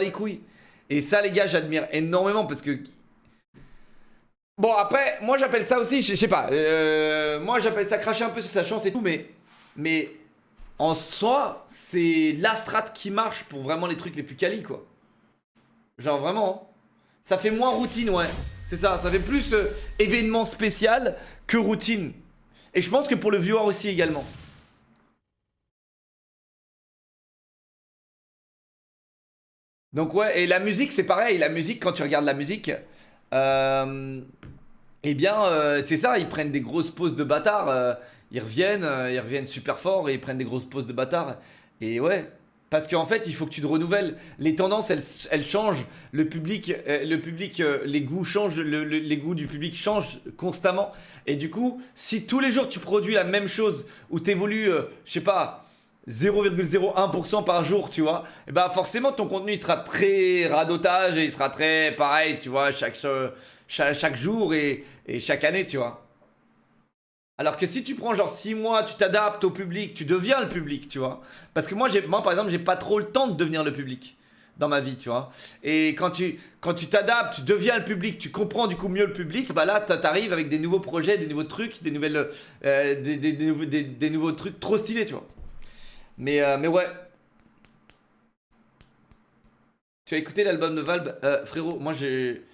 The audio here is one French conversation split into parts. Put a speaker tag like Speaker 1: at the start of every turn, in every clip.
Speaker 1: les couilles. Et ça, les gars, j'admire énormément parce que. Bon, après, moi j'appelle ça aussi, je sais pas. Moi j'appelle ça cracher un peu sur sa chance et tout, mais en soi, c'est la strat qui marche pour vraiment les trucs les plus quali, quoi. Genre vraiment, hein. Ça fait moins routine, ouais. C'est ça, ça fait plus événement spécial que routine. Et je pense que pour le viewer aussi également. Donc ouais, et la musique c'est pareil, la musique quand tu regardes la musique, euh, eh bien c'est ça, ils prennent des grosses pauses de bâtard, ils reviennent super fort et ils prennent des grosses pauses de bâtard. Et ouais, parce qu'en fait il faut que tu te renouvelles, les tendances elles changent, les goûts changent, les goûts du public changent constamment. Et du coup, si tous les jours tu produis la même chose, ou t'évolues, je sais pas 0,01% par jour, tu vois, et bah forcément ton contenu il sera très radotage et il sera très pareil, tu vois, chaque jour et chaque année, tu vois. Alors que si tu prends genre 6 mois, tu t'adaptes au public, tu deviens le public, tu vois. Parce que moi par exemple, j'ai pas trop le temps de devenir le public dans ma vie, tu vois. Et quand tu t'adaptes, tu deviens le public, tu comprends du coup mieux le public, bah là t'arrives avec des nouveaux projets, des nouveaux trucs, des nouvelles, des nouveaux trucs trop stylés, tu vois. Mais ouais, tu as écouté l'album de Valve, frérot, moi j'ai.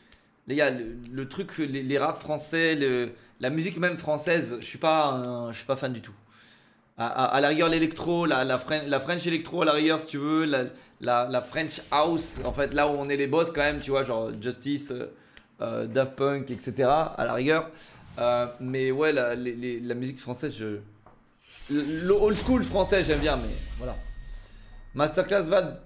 Speaker 1: Les gars, le truc, les rap français, la musique même française, je suis pas fan du tout. À la rigueur, l'électro, la French électro, à la rigueur, si tu veux, la French house, en fait, là où on est les boss quand même, tu vois, genre Justice, Daft Punk, etc. À la rigueur. Mais ouais, la musique française, le old school français, j'aime bien, mais voilà. Masterclass Vad,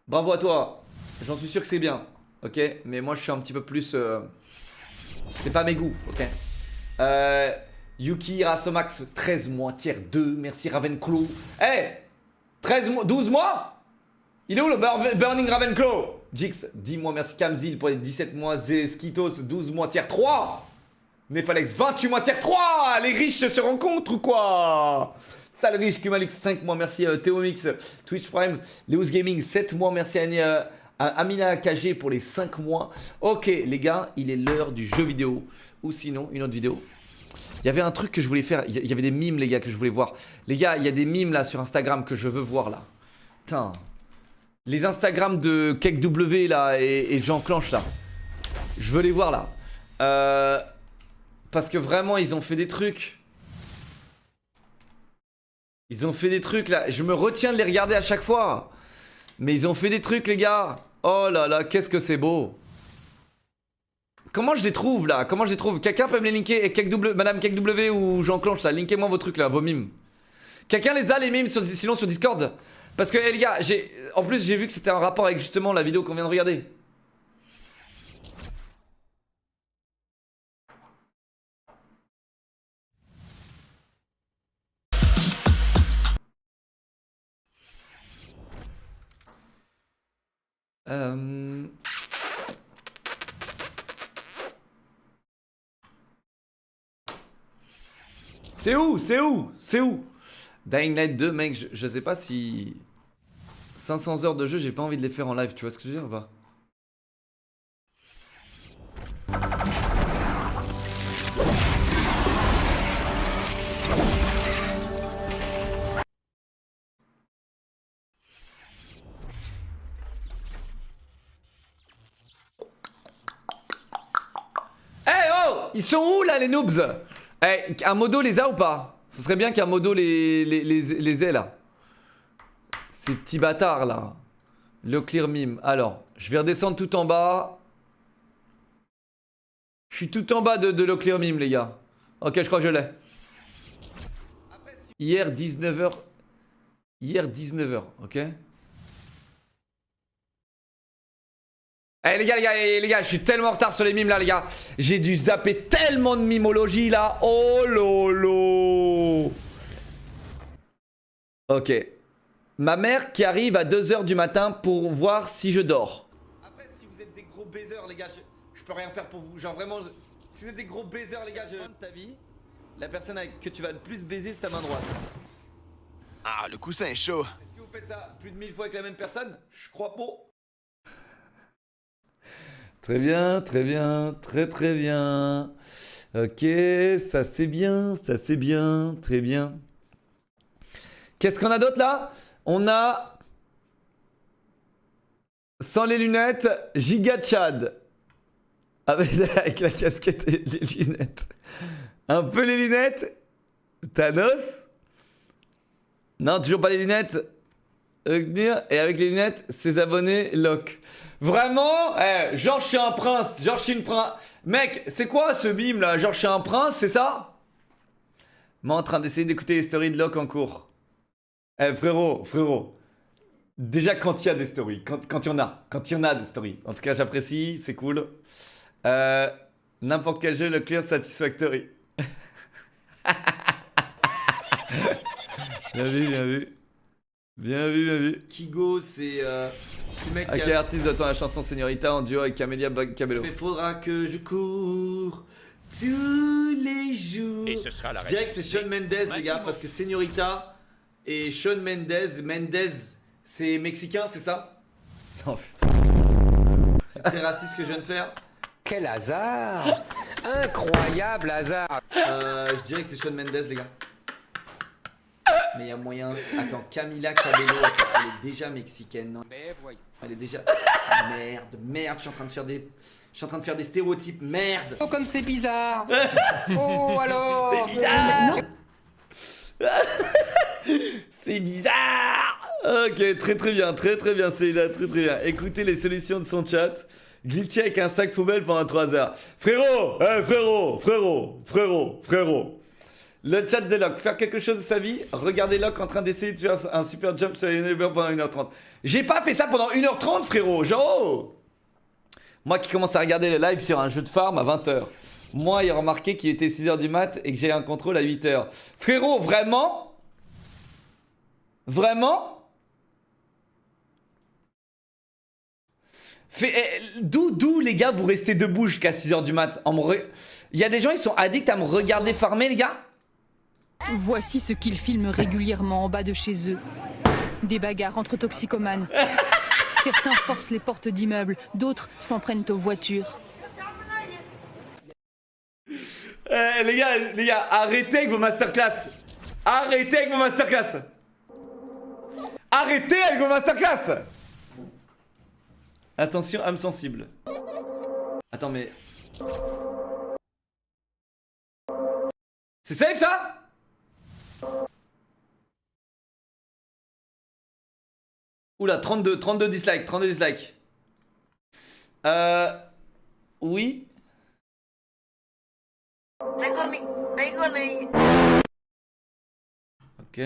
Speaker 1: bravo à toi. J'en suis sûr que c'est bien. Ok, mais moi je suis un petit peu plus. C'est pas mes goûts, ok. Euh, Yuki Rasomax, 13 mois, tiers 2. Merci Ravenclaw. Eh, 13 mois, 12 mois. Il est où le Burning Ravenclaw? Jix, 10 mois, merci Kamzil pour les 17 mois. Skitos, 12 mois, tiers 3. Nefalex, 28 mois, tiers 3. Les riches se rencontrent ou quoi? Sale riche, Kumalux, 5 mois, merci Théomix, Twitch Prime, Leus Gaming, 7 mois, merci Amina KG pour les 5 mois. Ok, les gars, il est l'heure du jeu vidéo. Ou sinon, une autre vidéo. Il y avait un truc que je voulais faire. Il y avait des mimes, les gars, que je voulais voir. Les gars, il y a des mimes là sur Instagram que je veux voir là. Putain. Les Instagram de KekW là et Jean Clanche là. Je veux les voir là. Parce que vraiment, ils ont fait des trucs. Ils ont fait des trucs là. Je me retiens de les regarder à chaque fois. Mais ils ont fait des trucs, les gars. Oh là là, qu'est-ce que c'est beau. Comment je les trouve là? Comment je les trouve? Quelqu'un peut me les linker? Et Madame KekW ou Jean Clanche là, linkez-moi vos trucs là, vos mimes. Quelqu'un les a les mimes sinon sur Discord? Parce que les gars, en plus j'ai vu que c'était un rapport avec justement la vidéo qu'on vient de regarder. C'est où? C'est où? C'est où? Dying Light 2, mec, je sais pas si 500 heures de jeu, j'ai pas envie de les faire en live, tu vois ce que je veux dire ou pas? Eh oh! Ils sont où là les noobs? Eh, un modo les a ou pas? Ce serait bien qu'un modo les ait là. Ces petits bâtards là. Le clear mime. Alors, je vais redescendre tout en bas. Je suis tout en bas de le clear mime, les gars. Ok, je crois que je l'ai. Hier 19h. Hier 19h, ok. Eh les gars, je suis tellement en retard sur les mimes là, les gars. J'ai dû zapper tellement de mimologie là. Oh lolo. Ok. Ma mère qui arrive à 2h du matin pour voir si je dors. Après, si vous êtes des gros baisers, les gars, je peux rien faire pour vous. Genre vraiment, si vous êtes des gros baisers, les gars, de ta vie, la personne que tu vas le plus baiser, c'est ta main droite.
Speaker 2: Ah, le coussin est chaud.
Speaker 1: Est-ce que vous faites ça plus de 1000 fois avec la même personne, je crois pas. Très bien, très bien, très très bien. Ok, ça c'est bien, très bien. Qu'est-ce qu'on a d'autre là? On a... Sans les lunettes, Giga Chad. Avec la casquette et les lunettes. Un peu les lunettes. Thanos. Non, toujours pas les lunettes. Et avec les lunettes, ses abonnés Locke. Vraiment genre je suis un prince. Genre je suis une prince. Mec, c'est quoi ce mime là? Genre je suis un prince, c'est ça? Moi en train d'essayer d'écouter les stories de Locke en cours. Frérot. Déjà quand il y a des stories. Quand il y en a des stories. En tout cas, j'apprécie, c'est cool. N'importe quel jeu, le clear satisfactory. Bien vu. Bien vu. Kigo, c'est ce mec. Quel artiste attend la chanson Señorita en duo avec Camélia Cabello? Il faudra que je cours tous les jours. Et ce sera la. Je dirais que c'est Shawn Mendes, les gars, parce que Señorita et Shawn Mendes, c'est mexicain, c'est ça? Non, putain. C'est très raciste ce que je viens de faire.
Speaker 2: Quel hasard! Incroyable hasard!
Speaker 1: Je dirais que c'est Shawn Mendes, les gars. Mais il y a moyen. Attends, Camila Cabello, elle est déjà mexicaine, non? Elle est déjà. Merde, je suis en train de faire des stéréotypes, merde!
Speaker 2: Oh, comme c'est bizarre! Oh, alors!
Speaker 1: C'est bizarre! C'est bizarre! Ok, très bien, celui-là, très bien. Écoutez les solutions de son chat. Glitché avec un sac poubelle pendant 3 heures. Frérot! Frérot! Le chat de Locke, faire quelque chose de sa vie, regardez Locke en train d'essayer de faire un super jump sur les neighbors pendant 1h30. J'ai pas fait ça pendant 1h30, frérot, genre. Moi qui commence à regarder le live sur un jeu de farm à 20h. Moi, il a remarqué qu'il était 6h du mat et que j'ai un contrôle à 8h. Frérot, vraiment? D'où les gars vous restez debout jusqu'à 6h du mat? Il y a des gens, ils sont addicts à me regarder farmer, les gars?
Speaker 3: Voici ce qu'ils filment régulièrement en bas de chez eux. Des bagarres entre toxicomanes. Certains forcent les portes d'immeubles, d'autres s'en prennent aux voitures.
Speaker 1: Les gars, arrêtez avec vos masterclass. Arrêtez avec vos masterclass. Attention, âme sensible. Attends, mais... C'est safe, ça? Oula, 32 dislikes. Oui. Ok.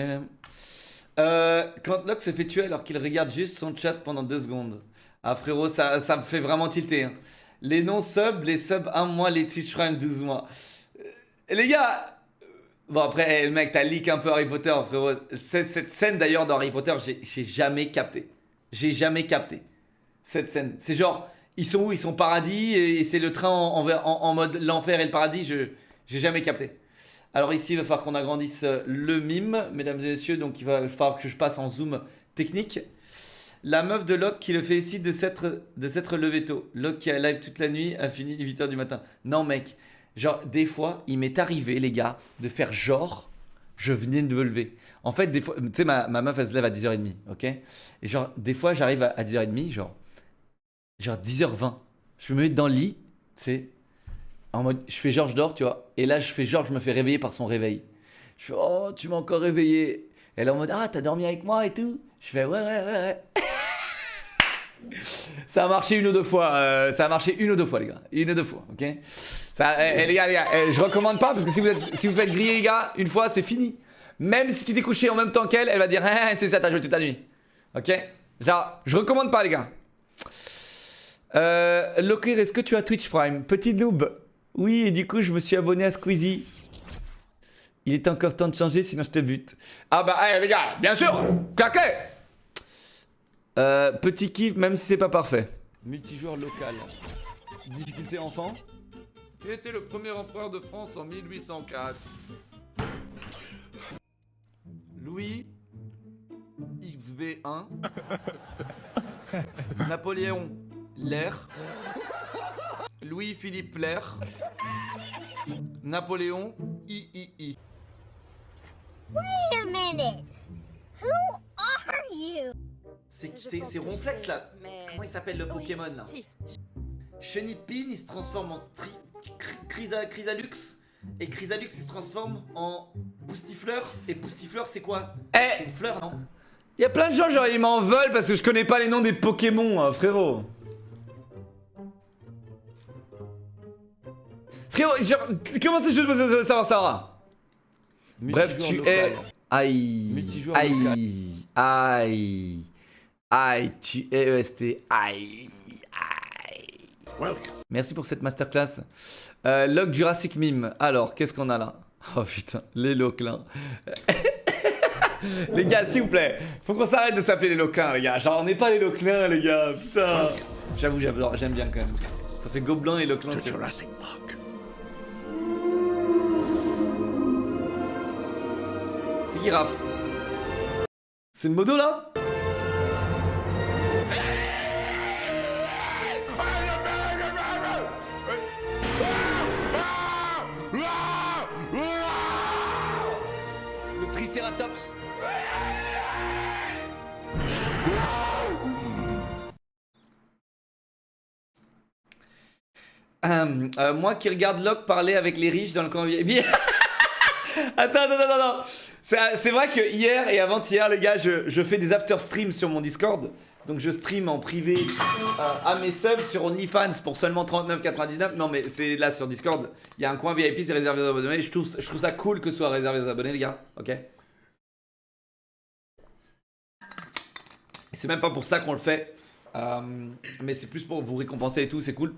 Speaker 1: Quand Locke se fait tuer alors qu'il regarde juste son chat pendant 2 secondes. Ah frérot, ça me fait vraiment tilter. Hein. Les non-subs, les subs 1 mois, les Twitch Prime 12 mois. Les gars... Bon après, mec, t'as leak un peu Harry Potter, frérot. Cette scène d'ailleurs dans Harry Potter, j'ai jamais capté. Cette scène. C'est genre, ils sont où? Ils sont au paradis et c'est le train en mode l'enfer et le paradis. J'ai jamais capté. Alors ici, il va falloir qu'on agrandisse le mime, mesdames et messieurs. Donc il va falloir que je passe en zoom technique. La meuf de Locke qui le fait ici de s'être levé tôt. Locke qui a live toute la nuit a fini 8h du matin. Non mec, genre des fois il m'est arrivé les gars de faire genre je venais de me lever. En fait des fois, tu sais ma meuf elle se lève à 10h30, ok? Et genre des fois j'arrive à 10h30, genre 10h20. Je me mets dans le lit, tu sais, en mode je fais genre je dors tu vois. Et là je fais genre je me fais réveiller par son réveil. Je fais oh tu m'as encore réveillé. Elle est en mode ah t'as dormi avec moi et tout. Je fais ouais. Ça a marché une ou deux fois, les gars. Une ou deux fois, ok? Les gars, je recommande pas parce que si vous faites griller, les gars, une fois, c'est fini. Même si tu t'es couché en même temps qu'elle, elle va dire, c'est ça, t'as joué toute la nuit. Ok? Genre, je recommande pas, les gars. Lokir, est-ce que tu as Twitch Prime? Petit noob. Oui, et du coup, je me suis abonné à Squeezie. Il est encore temps de changer, sinon je te bute. Ah bah, allez, les gars, bien sûr, claquez. Petit kiff, même si c'est pas parfait. Multijoueur local. Difficulté enfant. Quel était le premier empereur de France en 1804? Louis X. V1. Napoléon, l'air. Louis-Philippe, l'air. Napoléon, III.
Speaker 4: Wait a minute. Who are you?
Speaker 1: C'est Ronflex là. Comment il s'appelle le Pokémon là? Chenipin il se transforme en Chrysalux. Et Chrysalux il se transforme en Poustifleur. Et Poustifleur c'est quoi? C'est une fleur non? Il y a plein de gens genre ils m'en veulent parce que je connais pas les noms des Pokémon hein, frérot. Frérot, genre, comment c'est juste de savoir ça? Bref, tu es... Aïe. Aïe. Tu es EST. Aïe. Merci pour cette masterclass. Log Jurassic Mime. Alors, qu'est-ce qu'on a là? Oh putain, les loquins. Les gars, s'il vous plaît, faut qu'on s'arrête de s'appeler les loquins, les gars. Genre, on n'est pas les loquins, les gars. Putain. J'avoue, j'aime bien quand même. Ça fait gobelin et loquin. Jurassic Park. C'est girafe. C'est le modo là? Le Triceratops. Moi qui regarde Locke parler avec les riches dans le coin VIP. Attends. C'est vrai que hier et avant-hier, les gars, je fais des after streams sur mon Discord. Donc je stream en privé à mes subs sur OnlyFans pour seulement 39,99. Non mais c'est là sur Discord. Il y a un coin VIP, c'est réservé aux abonnés. Je trouve ça cool que ce soit réservé aux abonnés, les gars. Ok. C'est même pas pour ça qu'on le fait. Mais c'est plus pour vous récompenser et tout, c'est cool.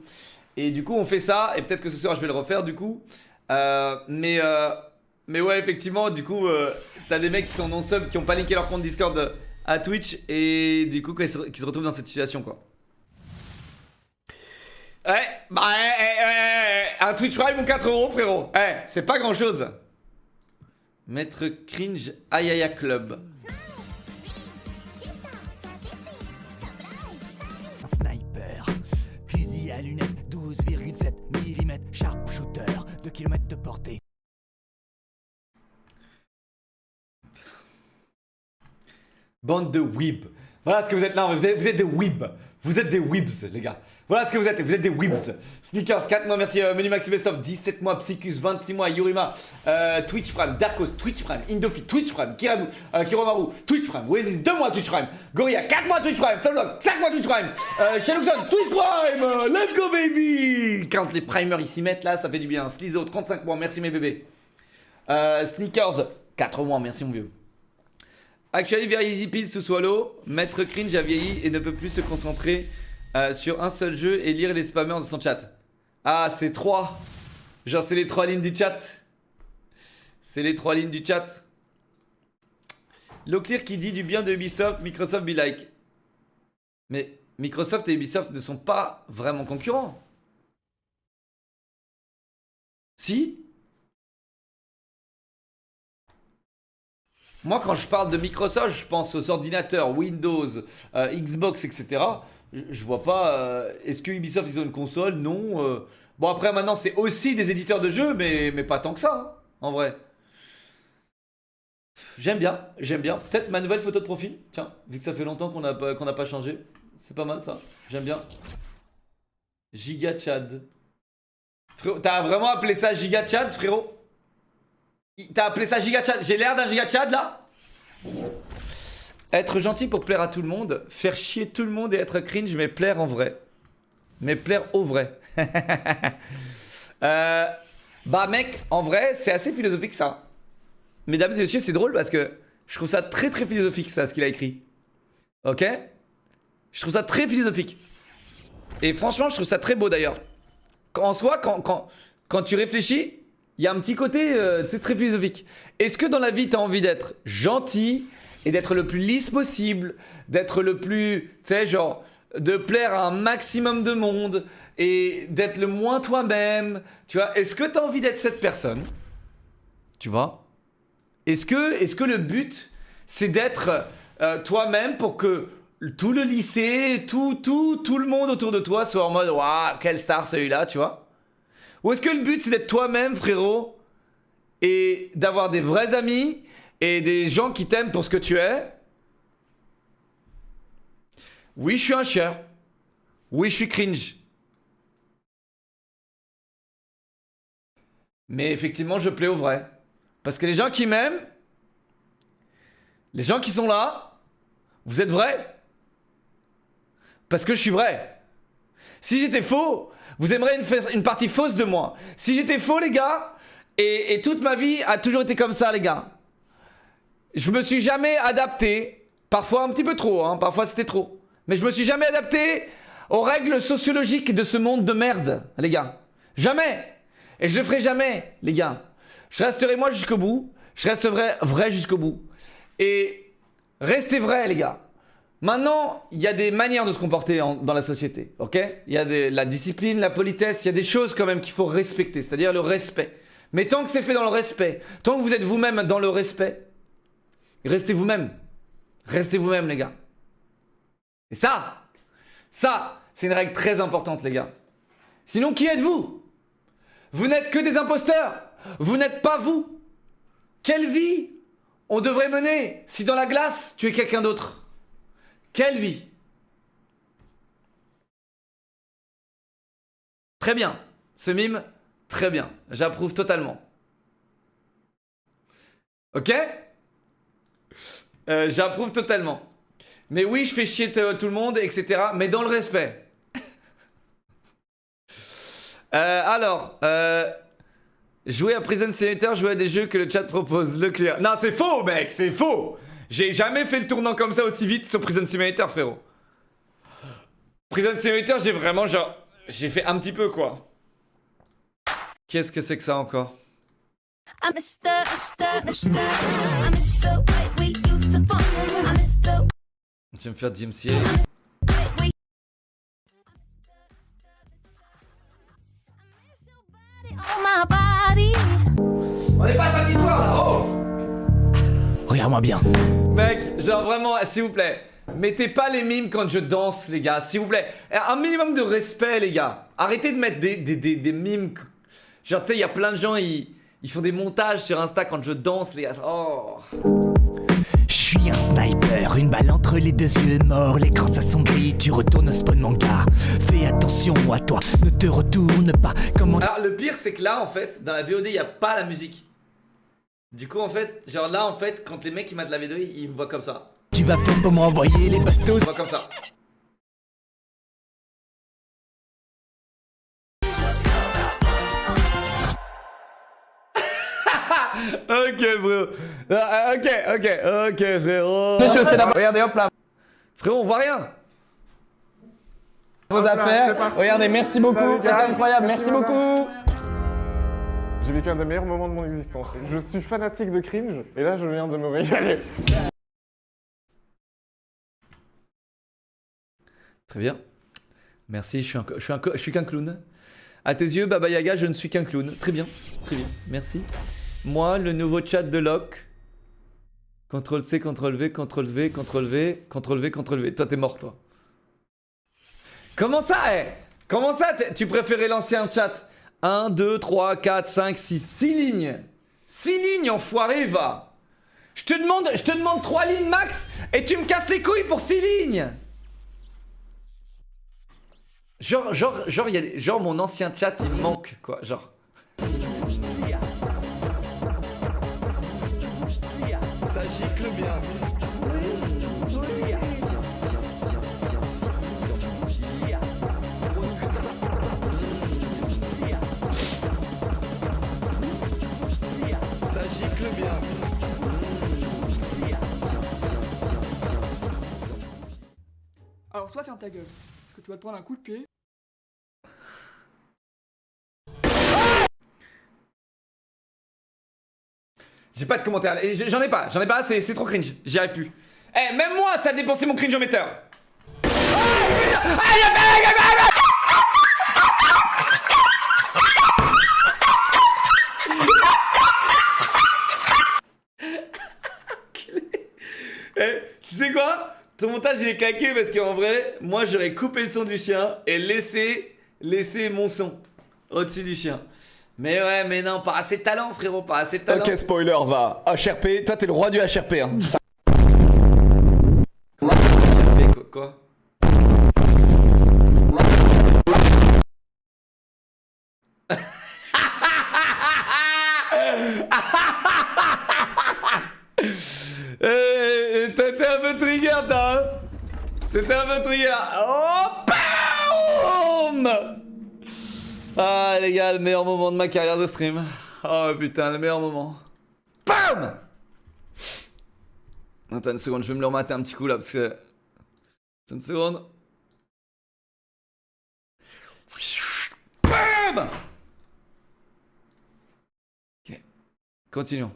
Speaker 1: Et du coup, on fait ça. Et peut-être que ce soir, je vais le refaire du coup. Mais ouais, effectivement, du coup, t'as des mecs qui sont non-sub, qui ont pas linké leur compte Discord à Twitch, et du coup, qui se retrouvent dans cette situation, quoi. Un Twitch Prime ou 4 euros, frérot. C'est pas grand-chose. Maître Cringe Ayaya Club.
Speaker 5: Un sniper, fusil à lunettes, 12,7 mm, sharpshooter, 2 km de portée.
Speaker 1: Bande de weeb. Voilà ce que vous êtes là, vous êtes des weeb. Vous êtes des weebs, les gars. Voilà ce que vous êtes des weebs. Sneakers, 4 mois, merci. Menu Maxi Bestov, 17 mois. Psychus, 26 mois. Yurima, Twitch Prime. Darkos, Twitch Prime. Indofi, Twitch Prime. Kiramu, Kiromaru, Twitch Prime. Oasis, 2 mois Twitch Prime. Gorilla, 4 mois Twitch Prime. Flublock, 5 mois Twitch Prime. Shaluxon, Twitch Prime. Let's go, baby. Quand les primers ils s'y mettent là, ça fait du bien. Slizo, 35 mois. Merci, mes bébés. Sneakers, 4 mois. Merci, mon vieux. Actually very easy peasy to swallow. Maître Cringe a vieilli et ne peut plus se concentrer sur un seul jeu et lire les spammers de son chat. Ah, c'est 3. Genre, c'est les 3 lignes du chat. C'est les 3 lignes du chat. Leclerc qui dit du bien de Ubisoft, Microsoft be like. Mais Microsoft et Ubisoft ne sont pas vraiment concurrents. Si? Moi, quand je parle de Microsoft, je pense aux ordinateurs Windows, Xbox, etc. Je vois pas. Est-ce que Ubisoft ils ont une console? Non. Bon, après, maintenant, c'est aussi des éditeurs de jeux, mais pas tant que ça, hein, en vrai. J'aime bien. Peut-être ma nouvelle photo de profil. Tiens, vu que ça fait longtemps qu'on n'a pas changé. C'est pas mal ça. J'aime bien. Giga Chad. Frérot, t'as vraiment appelé ça Giga Chad, frérot? T'as appelé ça Giga Chad? J'ai l'air d'un Giga Chad là? Être gentil pour plaire à tout le monde, faire chier tout le monde et être cringe, mais plaire en vrai. Mais plaire au vrai. Bah mec, en vrai, c'est assez philosophique ça. Mesdames et messieurs, c'est drôle parce que je trouve ça très très philosophique ça, ce qu'il a écrit. Ok? Je trouve ça très philosophique. Et franchement, je trouve ça très beau d'ailleurs. En soi, quand tu réfléchis, il y a un petit côté très philosophique. Est-ce que dans la vie, tu as envie d'être gentil et d'être le plus lisse possible, d'être le plus, tu sais, genre, de plaire à un maximum de monde et d'être le moins toi-même, tu vois? Est-ce que tu as envie d'être cette personne? Tu vois? Est-ce que le but, c'est d'être toi-même pour que tout le lycée, tout le monde autour de toi soit en mode waouh, quelle star celui-là, tu vois? Ou est-ce que le but c'est d'être toi-même, frérot, et d'avoir des vrais amis et des gens qui t'aiment pour ce que tu es? Oui, je suis un chieur. Oui, je suis cringe. Mais effectivement, je plais aux vrais. Parce que les gens qui m'aiment, les gens qui sont là, vous êtes vrais. Parce que je suis vrai. Si j'étais faux, vous aimeriez une partie fausse de moi. Si j'étais faux, les gars, et toute ma vie a toujours été comme ça, les gars. Je me suis jamais adapté, parfois un petit peu trop, hein, parfois c'était trop. Mais je me suis jamais adapté aux règles sociologiques de ce monde de merde, les gars. Jamais. Et je le ferai jamais, les gars. Je resterai moi jusqu'au bout. Je resterai vrai jusqu'au bout. Et restez vrai, les gars. Maintenant, il y a des manières de se comporter dans la société, ok? Il y a la discipline, la politesse, il y a des choses quand même qu'il faut respecter, c'est-à-dire le respect. Mais tant que c'est fait dans le respect, tant que vous êtes vous-même dans le respect, restez vous-même. Restez vous-même, les gars. Et ça, c'est une règle très importante, les gars. Sinon, qui êtes-vous? Vous n'êtes que des imposteurs. Vous n'êtes pas vous. Quelle vie on devrait mener si dans la glace, tu es quelqu'un d'autre? Quelle vie? Très bien. Ce mime, très bien. J'approuve totalement. Ok? J'approuve totalement. Mais oui, je fais chier tout le monde, etc. Mais dans le respect. Jouer à Prison Simulator, jouer à des jeux que le chat propose. Le clear. Non, c'est faux, mec, c'est faux. J'ai jamais fait le tournant comme ça aussi vite sur Prison Simulator, frérot. Prison Simulator, j'ai vraiment genre... J'ai fait un petit peu, quoi. Qu'est-ce que c'est que ça encore? Je vais me faire DMCA. On est pas samedi soir là, oh!
Speaker 5: Regarde-moi bien.
Speaker 1: Mec, genre vraiment, s'il vous plaît, mettez pas les mimes quand je danse, les gars, s'il vous plaît. Un minimum de respect, les gars. Arrêtez de mettre des mimes. Genre, tu sais, il y a plein de gens, ils font des montages sur Insta quand je danse, les gars. Oh.
Speaker 5: Je suis un sniper, une balle entre les deux yeux morts, l'écran s'assombrit, tu retournes au spawn manga. Fais attention à toi, ne te retourne pas. Comment...
Speaker 1: Alors, le pire, c'est que là, en fait, dans la VOD, il n'y a pas la musique. Du coup, en fait, genre là, en fait, quand les mecs ils matent la VOD, ils me voient comme ça.
Speaker 5: Tu vas faire pour m'envoyer les bastos?
Speaker 1: Ils me voient comme ça. Ok, frérot. Ok, frérot.
Speaker 6: Monsieur, c'est d'abord. Regardez, hop là.
Speaker 1: Frérot, on voit rien.
Speaker 6: Vos affaires. Regardez, merci beaucoup. C'était incroyable. Merci beaucoup.
Speaker 7: J'ai vécu un des meilleurs moments de mon existence. Je suis fanatique de cringe et là je viens de me régaler.
Speaker 1: Très bien. Merci, je suis qu'un clown. À tes yeux, Baba Yaga, je ne suis qu'un clown. Très bien, merci. Moi, le nouveau chat de Locke. CTRL-C, CTRL-V, CTRL-V, CTRL-V, CTRL-V, CTRL-V. Toi, t'es mort, toi. Comment ça, Comment ça, tu préférais l'ancien chat? 1, 2, 3, 4, 5, 6, 6 lignes. 6 lignes, enfoiré, va. Je te demande 3 lignes max et tu me casses les couilles pour 6 lignes. Genre, mon ancien chat, il me manque, quoi. Genre. Ça gicle bien. Ça gicle bien.
Speaker 8: Alors soit ferme ta gueule, parce que tu vas te prendre un coup de pied.
Speaker 1: J'ai pas de commentaires, j'en ai pas, c'est trop cringe, j'y arrive plus. Eh, même moi, ça a dépensé mon cringeometer. Oh, putain. Eh, tu sais quoi? Ton montage il est claqué parce qu'en vrai, moi j'aurais coupé le son du chien et laissé mon son au-dessus du chien. Mais ouais, mais non, pas assez de talent, frérot, pas assez de talent.
Speaker 6: Ok, spoiler, va. HRP, toi t'es le roi du HRP. Hein.
Speaker 1: Comment ça, HRP, quoi? T'étais un peu trigger, toi, hein? C'était un peu trigger. Oh, boum! Ah, les gars, le meilleur moment de ma carrière de stream. Oh putain, le meilleur moment. Bam! Attends une seconde, je vais me le remater un petit coup là parce que. Attends une seconde. Bam! Ok. Continuons.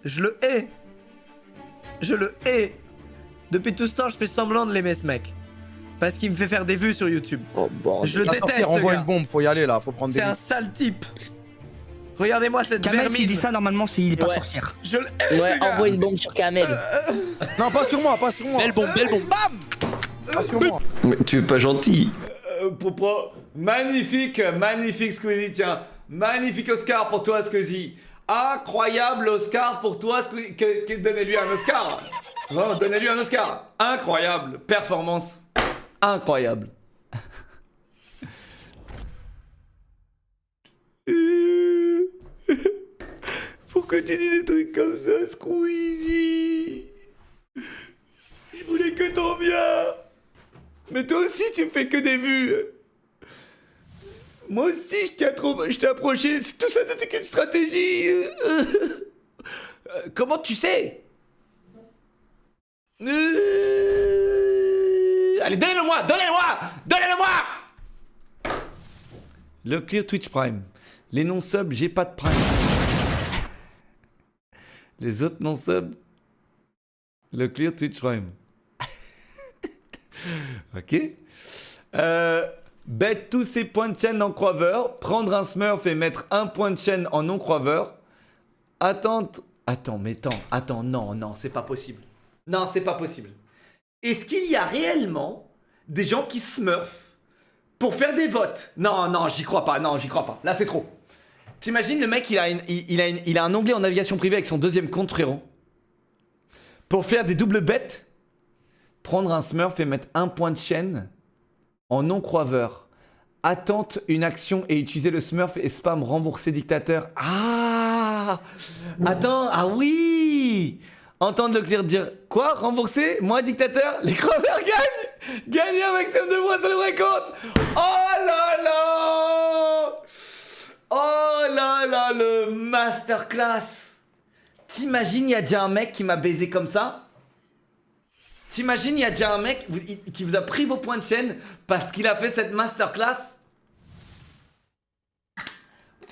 Speaker 9: Je le hais. Je le hais. Depuis tout ce temps, je fais semblant de l'aimer, ce mec. Parce qu'il me fait faire des vues sur YouTube.
Speaker 10: Oh bordel.
Speaker 9: Je le déteste,
Speaker 10: Il renvoie
Speaker 9: ce gars.
Speaker 10: une bombe, faut y aller là, faut prendre des
Speaker 9: C'est un
Speaker 10: risques.
Speaker 9: sale type. Regardez-moi cette
Speaker 5: Kamel,
Speaker 9: vermine.
Speaker 5: s'il dit ça, normalement, il est pas
Speaker 11: Ouais.
Speaker 5: sorcière.
Speaker 9: Je le hais,
Speaker 11: Ouais,
Speaker 9: ce gars.
Speaker 11: envoie une bombe sur Kamel.
Speaker 10: Non, pas sur moi, pas sur moi.
Speaker 11: Belle bombe, bam!
Speaker 10: Pas sur moi.
Speaker 1: Mais tu es pas gentil. Propos. Magnifique, magnifique Squeezie, tiens. Magnifique Oscar pour toi, Squeezie. Incroyable Oscar pour toi, Squeezie. Donnez-lui un Oscar. Vraiment, donnez-lui un Oscar. Incroyable. Performance. Incroyable. Pourquoi tu dis des trucs comme ça, Squeezie? Je voulais que ton bien. Mais toi aussi, tu fais que des vues. Moi aussi, je t'ai approché. Tout ça, c'était qu'une stratégie. Comment tu sais? Allez, donnez-le-moi, donnez-le-moi, donnez-le-moi. Le clear Twitch Prime. Les non-subs, j'ai pas de Prime. Les autres non-subs, le clear Twitch Prime. Ok. Bet tous ses points de chaîne en croiveur. Prendre un smurf et mettre un point de chaîne en non-croiveur. Attends, non, c'est pas possible. Non, c'est pas possible. Est-ce qu'il y a réellement des gens qui smurfent pour faire des votes? Non, j'y crois pas, Là, c'est trop. T'imagines, le mec, il a un onglet en navigation privée avec son deuxième compte, frérot. Pour faire des doubles bêtes. Prendre un smurf et mettre un point de chaîne en non-croiveur. Attente une action et utiliser le smurf et spam rembourser dictateur. Ah! Attends, ah oui! Entendre le clear dire quoi? Rembourser? Moi dictateur? Les croiveurs gagnent! Gagner un maximum de points sur le vrai compte! Oh là là! Oh là là, le masterclass! T'imagines, il y a déjà un mec qui m'a baisé comme ça? T'imagines, il y a déjà un mec qui vous a pris vos points de chaîne parce qu'il a fait cette masterclass?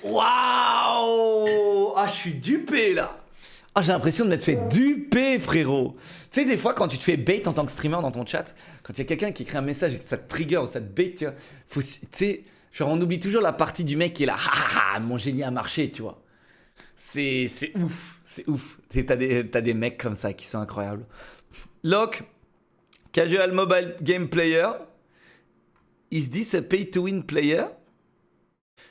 Speaker 1: Waouh! Ah, je suis dupé là! Ah, j'ai l'impression de m'être fait duper, frérot! Tu sais, des fois, quand tu te fais bait en tant que streamer dans ton chat, quand il y a quelqu'un qui écrit un message et que ça te trigger ou ça te bait, tu vois, tu sais, genre, on oublie toujours la partie du mec qui est là, ah, mon génie a marché, tu vois. C'est ouf, c'est ouf. T'as des mecs comme ça qui sont incroyables. Locke, casual mobile game player. Is this a pay to win player?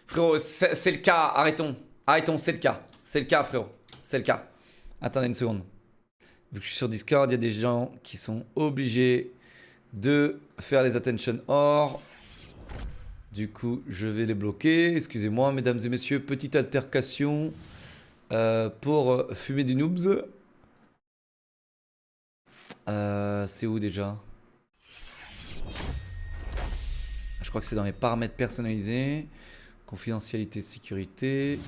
Speaker 1: Frérot, c'est le cas, arrêtons, c'est le cas, frérot, c'est le cas. Attendez une seconde. Vu que je suis sur Discord, il y a des gens qui sont obligés de faire les attention or. Du coup, je vais les bloquer. Excusez-moi, mesdames et messieurs, petite altercation pour fumer des noobs. C'est où déjà? Je crois que c'est dans les paramètres personnalisés. Confidentialité, sécurité.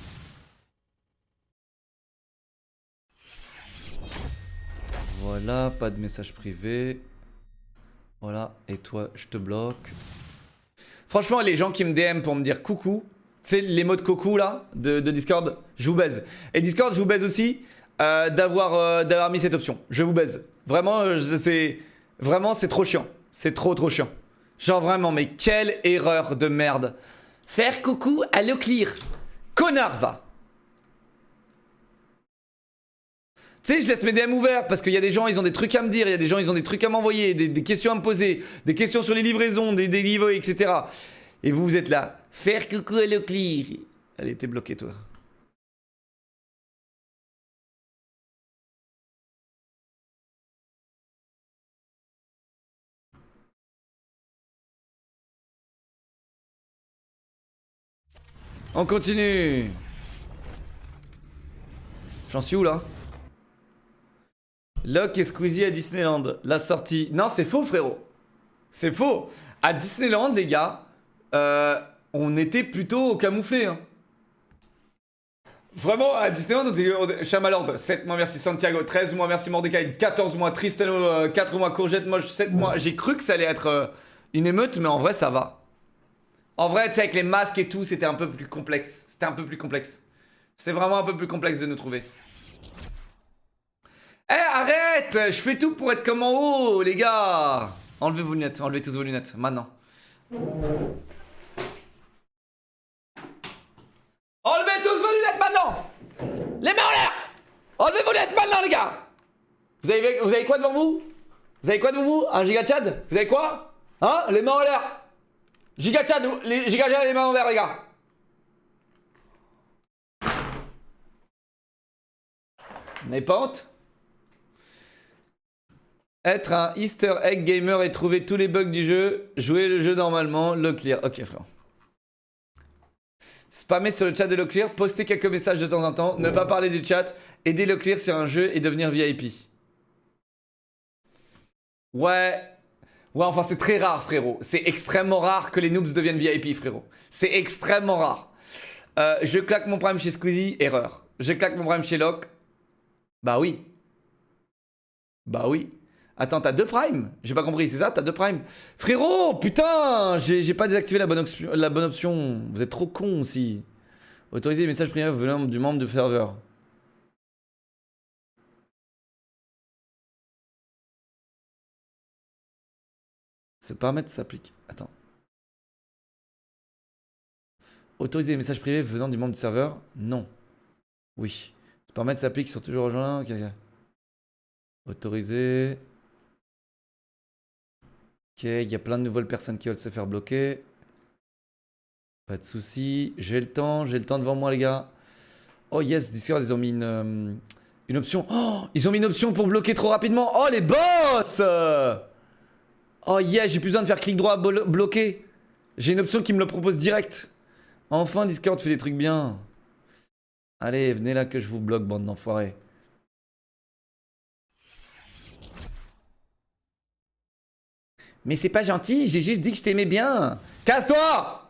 Speaker 1: Voilà, pas de message privé. Voilà, et toi, je te bloque. Franchement, les gens qui me DM pour me dire coucou, tu sais, les mots de coucou là, de Discord, je vous baise. Et Discord, je vous baise aussi d'avoir mis cette option. Je vous baise. Vraiment, c'est trop chiant. C'est trop chiant. Genre vraiment, mais quelle erreur de merde. Faire coucou, allo clear. Connard va. Tu sais, je laisse mes DM ouverts parce qu'il y a des gens, ils ont des trucs à me dire, il y a des gens, ils ont des trucs à m'envoyer, des questions à me poser, des questions sur les livraisons, des giveaways, etc. Et vous êtes là. Faire coucou à Leclerc. Allez, t'es bloqué, toi. On continue. J'en suis où là? Locke et Squeezie à Disneyland. La sortie. Non, c'est faux, frérot. C'est faux. À Disneyland, les gars, on était plutôt camouflés. Hein. Vraiment, à Disneyland, on était Chamalord, 7 mois, merci Santiago, 13 mois, merci Mordecai, 14 mois, Tristano, 4 mois, Courgette, Moche, 7 mois. J'ai cru que ça allait être une émeute, mais en vrai, ça va. En vrai, tu sais, avec les masques et tout, c'était un peu plus complexe. C'était un peu plus complexe. C'est vraiment un peu plus complexe de nous trouver. Eh, arrête! Je fais tout pour être comme en haut, les gars! Enlevez vos lunettes, enlevez tous vos lunettes, maintenant. Enlevez tous vos lunettes maintenant! Les mains en l'air! Enlevez vos lunettes maintenant, les gars! Vous avez quoi devant vous? Vous avez quoi devant vous? Un giga Chad? Vous avez quoi? Hein? Les mains en l'air! Giga Chad, les mains en l'air, les gars! Vous n'avez pas honte? Être un Easter egg gamer et trouver tous les bugs du jeu, jouer le jeu normalement, Leclerc. Ok, frère. Spammer sur le chat de Leclerc, poster quelques messages de temps en temps, ne pas parler du chat, aider Leclerc sur un jeu et devenir VIP. Ouais. Ouais, enfin, c'est très rare, frérot. C'est extrêmement rare que les noobs deviennent VIP, frérot. C'est extrêmement rare. Je claque mon prime chez Squeezie, erreur. Je claque mon prime chez Locke. Bah oui. Bah oui. Attends, t'as 2 primes? J'ai pas compris, c'est ça? T'as 2 primes? Frérot, putain! J'ai pas désactivé la bonne option. Vous êtes trop con aussi. Autoriser les messages privés venant du membre du serveur. Ce paramètre s'applique. Attends. Autoriser les messages privés venant du membre du serveur? Non. Oui. Ce paramètre s'applique sur toujours rejoint. Okay, okay. Autoriser. Ok, il y a plein de nouvelles personnes qui veulent se faire bloquer. Pas de soucis. J'ai le temps devant moi, les gars. Oh yes, Discord, ils ont mis une option. Oh, ils ont mis une option pour bloquer trop rapidement. Oh, les boss! Oh yeah, j'ai plus besoin de faire clic droit bloquer. J'ai une option qui me le propose direct. Enfin, Discord fait des trucs bien. Allez, venez là que je vous bloque, bande d'enfoirés. Mais c'est pas gentil, j'ai juste dit que je t'aimais bien. Casse-toi!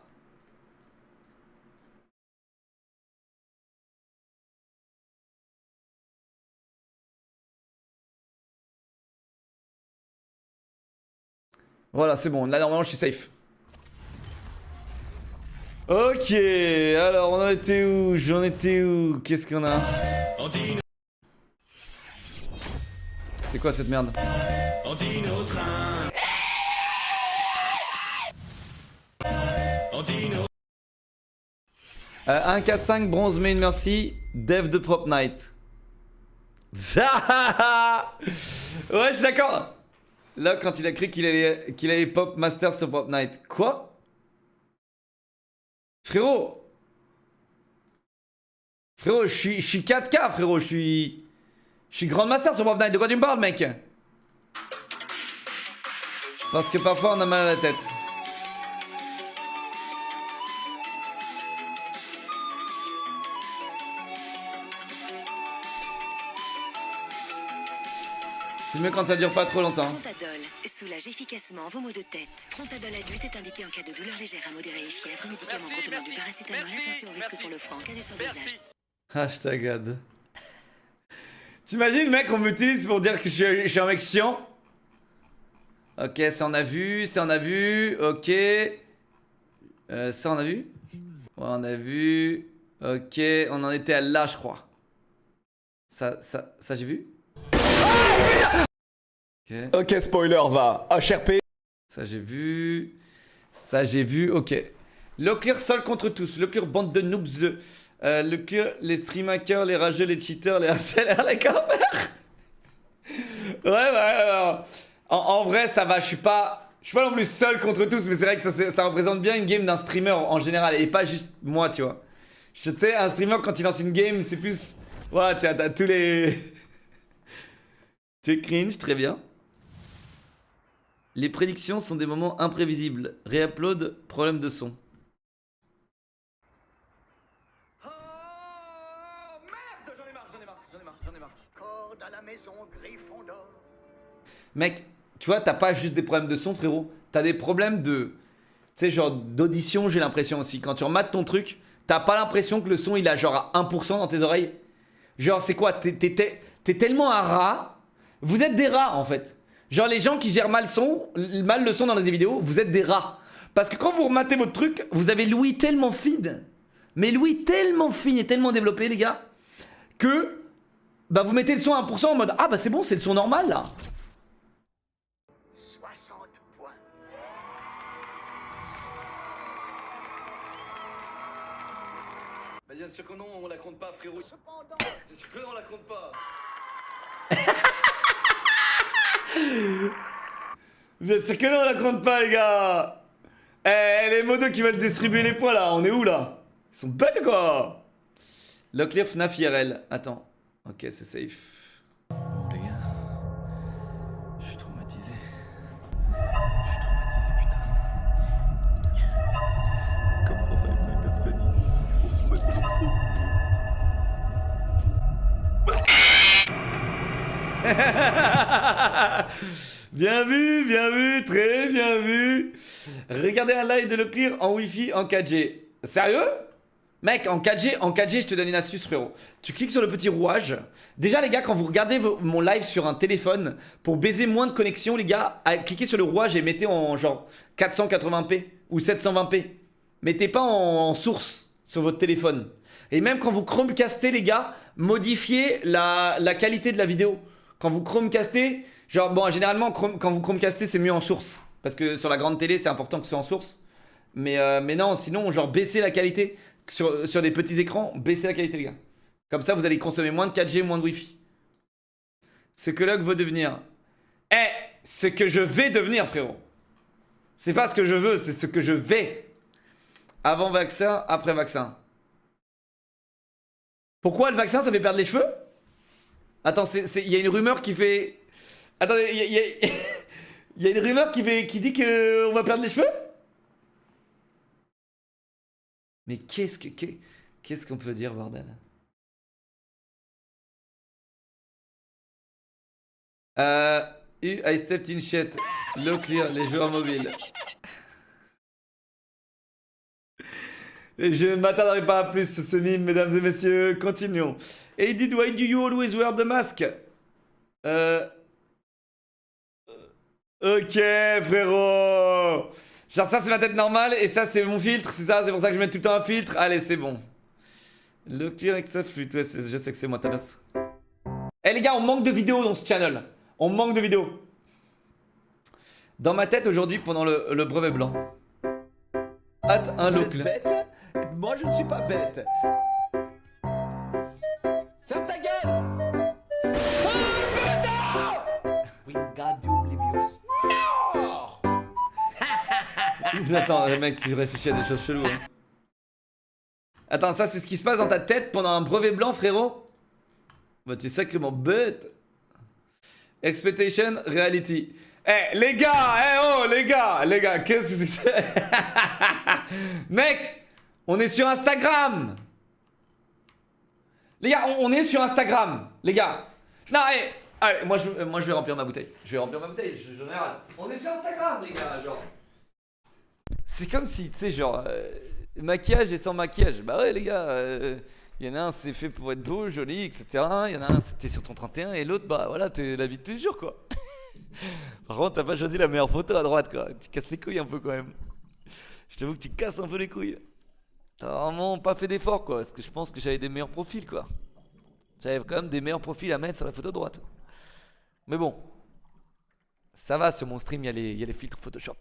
Speaker 1: Voilà, c'est bon. Là, normalement, je suis safe. Ok, alors, on en était où? J'en étais où? Qu'est-ce qu'on a? C'est quoi cette merde? 1K5 bronze main, merci. Dev de Prop Night. Ouais, je suis d'accord. Là, quand il a cru qu'il allait pop master sur Prop Night. Quoi? Frérot. Frérot, je suis 4K, frérot. Je suis grand master sur Prop Night. De quoi tu me parles, mec? Parce que parfois, on a mal à la tête. C'est mieux quand ça dure pas trop longtemps.
Speaker 11: Frontadol soulage efficacement vos maux de tête. Frontadol adulte est indiqué en cas de douleur légère à modérée et fièvre, médicament contenant du paracétamol. Attention au risque pour le front en cas de surdosage.
Speaker 1: Hashtag ad. T'imagines, mec, on m'utilise pour dire que je suis un mec chiant? Ok, ça on a vu, ça on a vu, ok. Ça on a vu? Ouais, on a vu. Ok, on en était à là, je crois. Ça j'ai vu? Okay.
Speaker 6: Ok, spoiler, va. HRP.
Speaker 1: Ça j'ai vu. Ça j'ai vu, ok. Leclerc seul contre tous. Leclerc bande de noobs de... Les stream hackers, les rageux, les cheaters, les harceleurs, les campeurs. Ouais. En vrai, ça va. Je suis pas non plus seul contre tous, mais c'est vrai que ça représente bien une game d'un streamer en général et pas juste moi, tu vois. Tu sais, un streamer quand il lance une game, c'est plus. Voilà, tu as tous les. Tu es cringe, très bien. Les prédictions sont des moments imprévisibles. Réupload, problème de son.
Speaker 12: Oh merde, j'en ai marre. Corde à la maison, Gryffondor.
Speaker 1: Mec, tu vois, t'as pas juste des problèmes de son, frérot. T'as des problèmes de. Tu sais, genre d'audition, j'ai l'impression aussi. Quand tu remates ton truc, t'as pas l'impression que le son il a genre à 1% dans tes oreilles. Genre, c'est quoi? T'es tellement un rat. Vous êtes des rats en fait. Genre, les gens qui gèrent mal le son dans les vidéos, vous êtes des rats. Parce que quand vous rematez votre truc, vous avez l'ouïe tellement fine. Mais l'ouïe tellement fine et tellement développée, les gars, que bah vous mettez le son à 1% en mode ah bah c'est bon, c'est le son normal là.
Speaker 12: 60 points.
Speaker 1: Bah bien sûr que non, on la compte pas, frérot.
Speaker 12: Cependant,
Speaker 1: Bien sûr que non, on la compte pas. Bien sûr que non, on la compte pas, les gars. Eh, les modos qui veulent distribuer les points là, on est où là? Ils sont bêtes ou quoi? Locklear FNAF IRL. Attends. Ok, c'est safe. Bon, les gars. Je suis traumatisé. Putain. Comme dans Five Nights at Freddy's. Bien vu, très bien vu. Regardez un live de Locklear en Wi-Fi en 4G. Sérieux? Mec, en 4G, je te donne une astuce, frérot. Tu cliques sur le petit rouage. Déjà, les gars, quand vous regardez mon live sur un téléphone, pour baiser moins de connexion, les gars, cliquez sur le rouage et mettez en genre 480p ou 720p. Mettez pas en source sur votre téléphone. Et même quand vous chromecastez, les gars, modifiez la qualité de la vidéo. Quand vous chromecastez, genre, bon, généralement, quand vous chromecastez, c'est mieux en source. Parce que sur la grande télé, c'est important que ce soit en source. Mais non, sinon, genre, baissez la qualité. Sur des petits écrans, baissez la qualité, les gars. Comme ça, vous allez consommer moins de 4G, moins de Wi-Fi. Ce que Log veut devenir. Ce que je vais devenir, frérot. C'est pas ce que je veux, c'est ce que je vais. Avant vaccin, après vaccin. Pourquoi le vaccin, ça fait perdre les cheveux? Attends, il y a une rumeur qui fait... Attendez, il y a une rumeur qui dit qu'on va perdre les cheveux? Mais qu'est-ce qu'on peut dire, bordel? I stepped in shit. Locklear, les joueurs mobiles. Je ne m'attarderai pas à plus sur ce mime, mesdames et messieurs. Continuons. Hey, why do you always wear the mask? Ok, frérot. Genre ça c'est ma tête normale et ça c'est mon filtre, c'est ça, c'est pour ça que je mets tout le temps un filtre. Allez, c'est bon. Locklear avec sa flûte, ouais, je sais que c'est moi, tabasse. Eh les gars, on manque de vidéos dans ce channel. On manque de vidéos. Dans ma tête aujourd'hui pendant le brevet blanc. Hâte un Locklear. Bête? Moi je ne suis pas bête. Ferme ta gueule. Oh putain! We got to oblivious. No! Attends, mec, tu réfléchis à des choses cheloues. Hein. Attends, ça c'est ce qui se passe dans ta tête pendant un brevet blanc, frérot? Bah, t'es sacrément bête. Expectation, reality. Eh, les gars, les gars, qu'est-ce que c'est? Mec, on est sur Instagram. Les gars, on est sur Instagram, les gars. Non, allez, moi je vais remplir ma bouteille. J'en ai ras. On est sur Instagram, les gars, genre. C'est comme si, tu sais, genre, maquillage et sans maquillage. Bah ouais, les gars, y en a un, c'est fait pour être beau, joli, etc. Y en a un, c'était sur ton 31, et l'autre, bah voilà, t'es la vie de tous les jours, quoi. Par contre, t'as pas choisi la meilleure photo à droite, quoi. Tu casses les couilles un peu, quand même. Je t'avoue que tu casses un peu les couilles. T'as vraiment pas fait d'effort, quoi. Parce que je pense que j'avais des meilleurs profils, quoi. J'avais quand même des meilleurs profils à mettre sur la photo de droite. Mais bon. Ça va, sur mon stream, il y a les filtres Photoshop.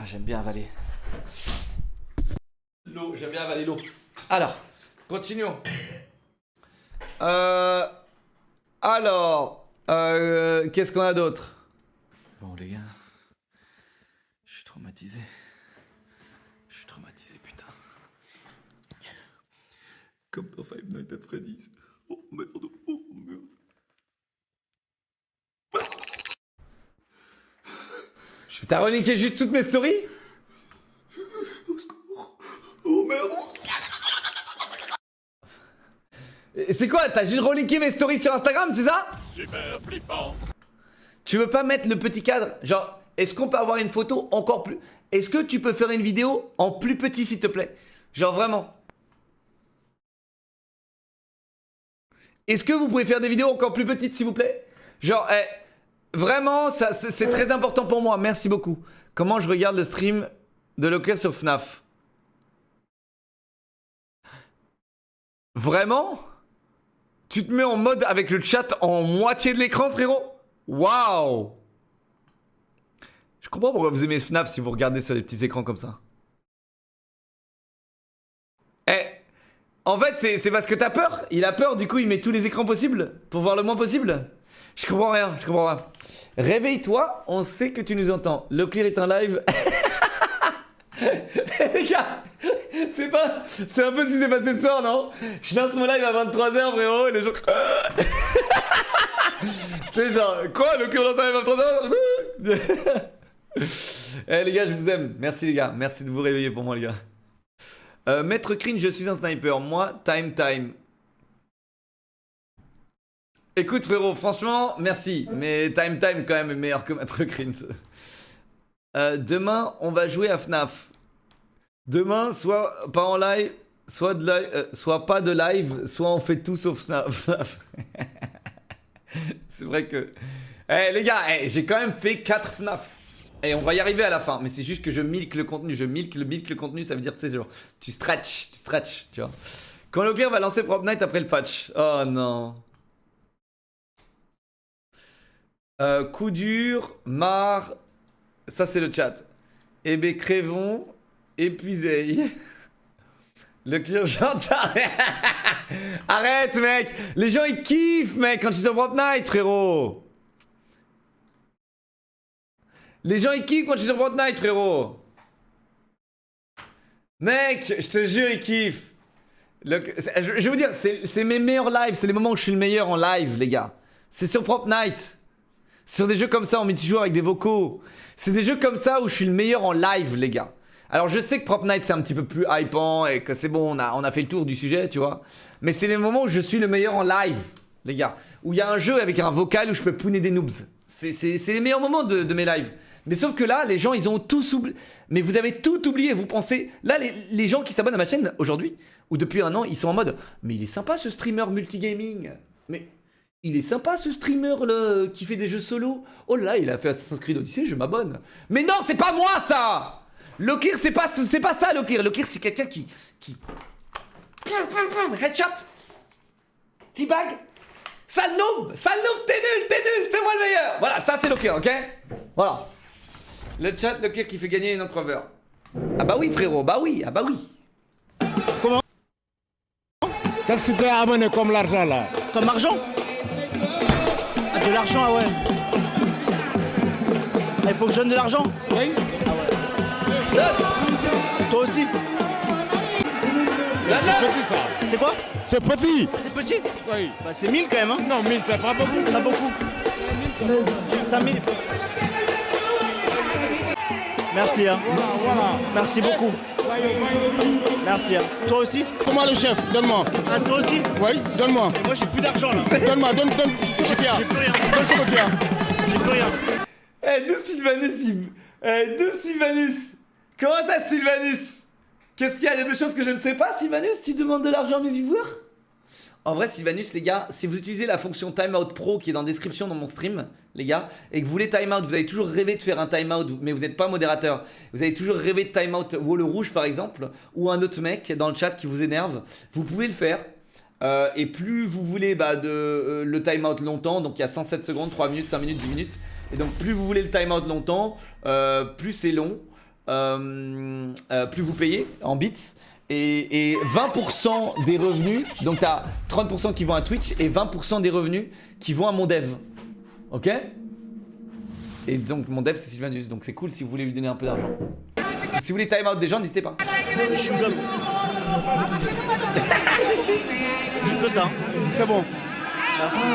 Speaker 1: j'aime bien avaler. L'eau, j'aime bien avaler l'eau. Alors, continuons. Qu'est-ce qu'on a d'autre? Bon, les gars. Je suis traumatisé. Je suis traumatisé, putain. Comme dans Five Nights at Freddy's. Oh merde, oh merde. T'as relinké juste toutes mes stories? Au secours. Oh merde. C'est quoi? T'as juste relinké mes stories sur Instagram, c'est ça? Super flippant. Tu veux pas mettre le petit cadre? Genre, est-ce qu'on peut avoir une photo encore plus... Est-ce que tu peux faire une vidéo en plus petit, s'il te plaît? Genre vraiment. Est-ce que vous pouvez faire des vidéos encore plus petites, s'il vous plaît? Genre, vraiment, ça, c'est très important pour moi. Merci beaucoup. Comment je regarde le stream de Leclerc sur FNAF? Vraiment? Tu te mets en mode avec le chat en moitié de l'écran, frérot? Waouh! Je comprends pourquoi vous aimez FNAF si vous regardez sur les petits écrans comme ça. En fait, c'est parce que t'as peur. Il a peur, du coup, il met tous les écrans possibles pour voir le moins possible. Je comprends rien, je comprends pas. Réveille-toi, on sait que tu nous entends. Leclerc est en live. Les gars, c'est un peu ce qui s'est passé ce soir, non? Je lance mon live à 23h, frérot, et les gens... C'est genre, quoi, Leclerc lance un live à 23h? Les gars, je vous aime. Merci les gars, merci de vous réveiller pour moi les gars. Maître Cringe, je suis un sniper. Moi, time. Écoute frérot, franchement, merci. Mais time quand même est meilleur que Maître Cringe. Demain, on va jouer à FNAF. Demain, soit pas en live, soit pas de live, soit on fait tout sauf FNAF. C'est vrai que... les gars, j'ai quand même fait 4 FNAF. Et on va y arriver à la fin, mais c'est juste que je milk le contenu, le contenu, ça veut dire, tu sais, genre, tu stretch, tu vois. Quand Leclerc va lancer Fortnite après le patch. Oh non. Coup dur, marre, ça c'est le chat. Eh ben crevons, épuisé. Leclerc, j'entends. Arrête mec, les gens ils kiffent mec quand ils sont Fortnite frérot. Les gens ils kiffent quand ils sont sur Fortnite frérot. Mec, je te jure ils kiffent. Je vais vous dire, c'est mes meilleurs lives, c'est les moments où je suis le meilleur en live les gars. C'est sur Fortnite. Sur des jeux comme ça en multijoueur avec des vocaux. C'est des jeux comme ça où je suis le meilleur en live les gars. Alors je sais que Fortnite c'est un petit peu plus hypant et que c'est bon, on a fait le tour du sujet tu vois. Mais c'est les moments où je suis le meilleur en live les gars. Où il y a un jeu avec un vocal où je peux pouner des noobs. C'est les meilleurs moments de mes lives. Mais sauf que là, les gens, ils ont tous oublié. Mais vous avez tout oublié. Vous pensez... Là, les gens qui s'abonnent à ma chaîne aujourd'hui, ou depuis un an, ils sont en mode... Mais il est sympa ce streamer multigaming. Mais il est sympa ce streamer là, qui fait des jeux solo. Oh là, il a fait Assassin's Creed Odyssey, je m'abonne. Mais non, c'est pas moi ça. Leclerc, c'est pas ça Leclerc. Leclerc, c'est quelqu'un qui... Headshot. T-bag. Sale noob, t'es nul, c'est moi le meilleur. Voilà, ça c'est Leclerc, ok? Voilà. Le chat, Leclerc qui fait gagner une encrover. Ah bah oui frérot, bah oui.
Speaker 10: Comment? Qu'est-ce que tu as amené comme l'argent là?
Speaker 13: Comme argent? Ah, de l'argent, ah ouais. Ah, il faut que je donne de l'argent?
Speaker 10: Oui.
Speaker 13: Ah ouais. Toi aussi?
Speaker 10: C'est petit ça.
Speaker 13: C'est quoi?
Speaker 10: C'est petit.
Speaker 13: C'est petit?
Speaker 10: Oui.
Speaker 13: Bah c'est 1000 quand même hein.
Speaker 10: Non 1000 c'est pas beaucoup.
Speaker 13: Pas beaucoup. 5000. Merci hein.
Speaker 10: Voilà.
Speaker 13: Merci beaucoup. Merci hein. Toi aussi?
Speaker 10: Comment le chef? Donne-moi.
Speaker 13: Ah toi aussi?
Speaker 10: Oui, donne-moi.
Speaker 13: Et moi j'ai plus d'argent là.
Speaker 10: Donne-moi, donne tout ce qu'il y a.
Speaker 13: J'ai plus rien.
Speaker 10: Donne tout ce qu'il y a.
Speaker 13: J'ai plus rien.
Speaker 1: D'où Sylvanus? Comment ça Sylvanus? Qu'est-ce qu'il y a? Il y a des choses que je ne sais pas Sylvanus? Tu demandes de l'argent à mes viewers? En vrai Sylvanus les gars, si vous utilisez la fonction Timeout Pro qui est dans la description dans mon stream les gars, et que vous voulez timeout, vous avez toujours rêvé de faire un timeout mais vous n'êtes pas modérateur, vous avez toujours rêvé de timeout Wall Rouge par exemple, ou un autre mec dans le chat qui vous énerve, vous pouvez le faire. Et plus vous voulez le timeout longtemps, donc il y a 107 secondes, 3 minutes, 5 minutes, 10 minutes, et donc plus vous voulez le timeout longtemps, plus c'est long. plus vous payez en bits. Et 20% des revenus, donc t'as 30% qui vont à Twitch et 20% des revenus qui vont à mon dev. Ok? Et donc mon dev c'est Sylvanus, donc c'est cool si vous voulez lui donner un peu d'argent. Si vous voulez time out des gens, n'hésitez pas.
Speaker 13: Je suis comme. J'ai que ça. C'est bon. Merci.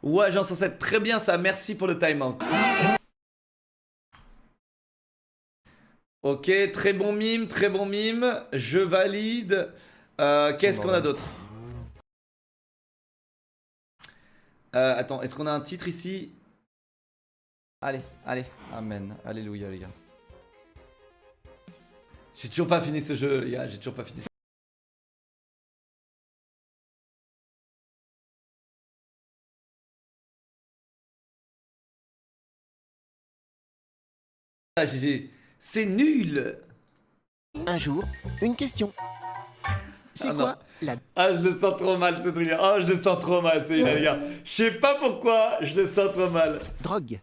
Speaker 1: Ouais, Jean 107, très bien ça, merci pour le time out. Ok, très bon mime, je valide. Qu'est-ce qu'on a d'autre? Attends, est-ce qu'on a un titre ici? Allez, amen, alléluia les gars. J'ai toujours pas fini ce jeu les gars, j'ai toujours pas fini. Ah, GG. C'est nul.
Speaker 5: Un jour, une question. C'est quoi la...
Speaker 1: Ah, je le sens trop mal ce truc là. Oh, je le sens trop mal celui-là les gars. Je sais pas pourquoi, je le sens trop mal.
Speaker 5: drogue?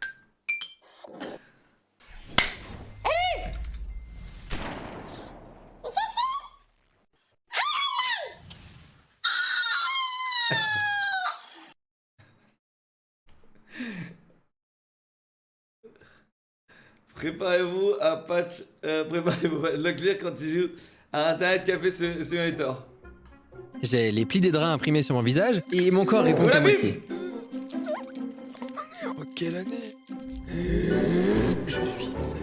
Speaker 1: Préparez-vous à patch, préparez-vous à Leclerc quand il joue à Internet Café Simulator.
Speaker 14: J'ai les plis des draps imprimés sur mon visage et mon corps répond qu'à moitié.
Speaker 5: Oh, quelle année? Je suis seul.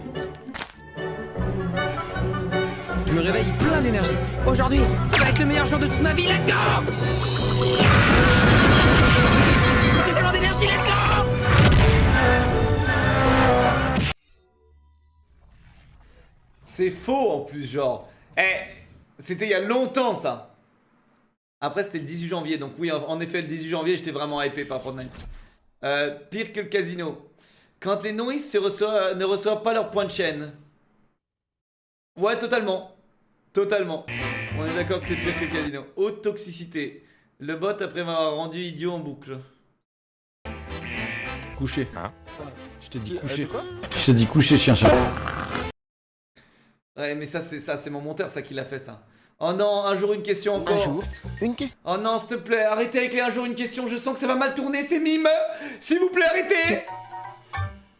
Speaker 14: Je me réveille plein d'énergie. Aujourd'hui, ça va être le meilleur jour de toute ma vie, let's go! J'ai tellement d'énergie, let's go!
Speaker 1: C'est faux en plus, genre. C'était il y a longtemps ça. Après, c'était le 18 janvier, donc oui, en effet, le 18 janvier, j'étais vraiment hypé par Fortnite. Pire que le casino. Quand les novices ne reçoivent pas leur point de chaîne. Ouais, totalement. Totalement. On est d'accord que c'est pire que le casino. Haute toxicité. Le bot après m'avoir rendu idiot en boucle. Couché. Je t'ai dit couché. Je t'ai dit couché, chien-chat. Ouais, mais ça c'est mon monteur ça qui l'a fait ça. Oh non, un jour une question encore.
Speaker 5: Un jour, une question.
Speaker 1: Oh non, s'il te plaît, arrêtez avec les un jour une question, je sens que ça va mal tourner ces mimes. S'il vous plaît, arrêtez.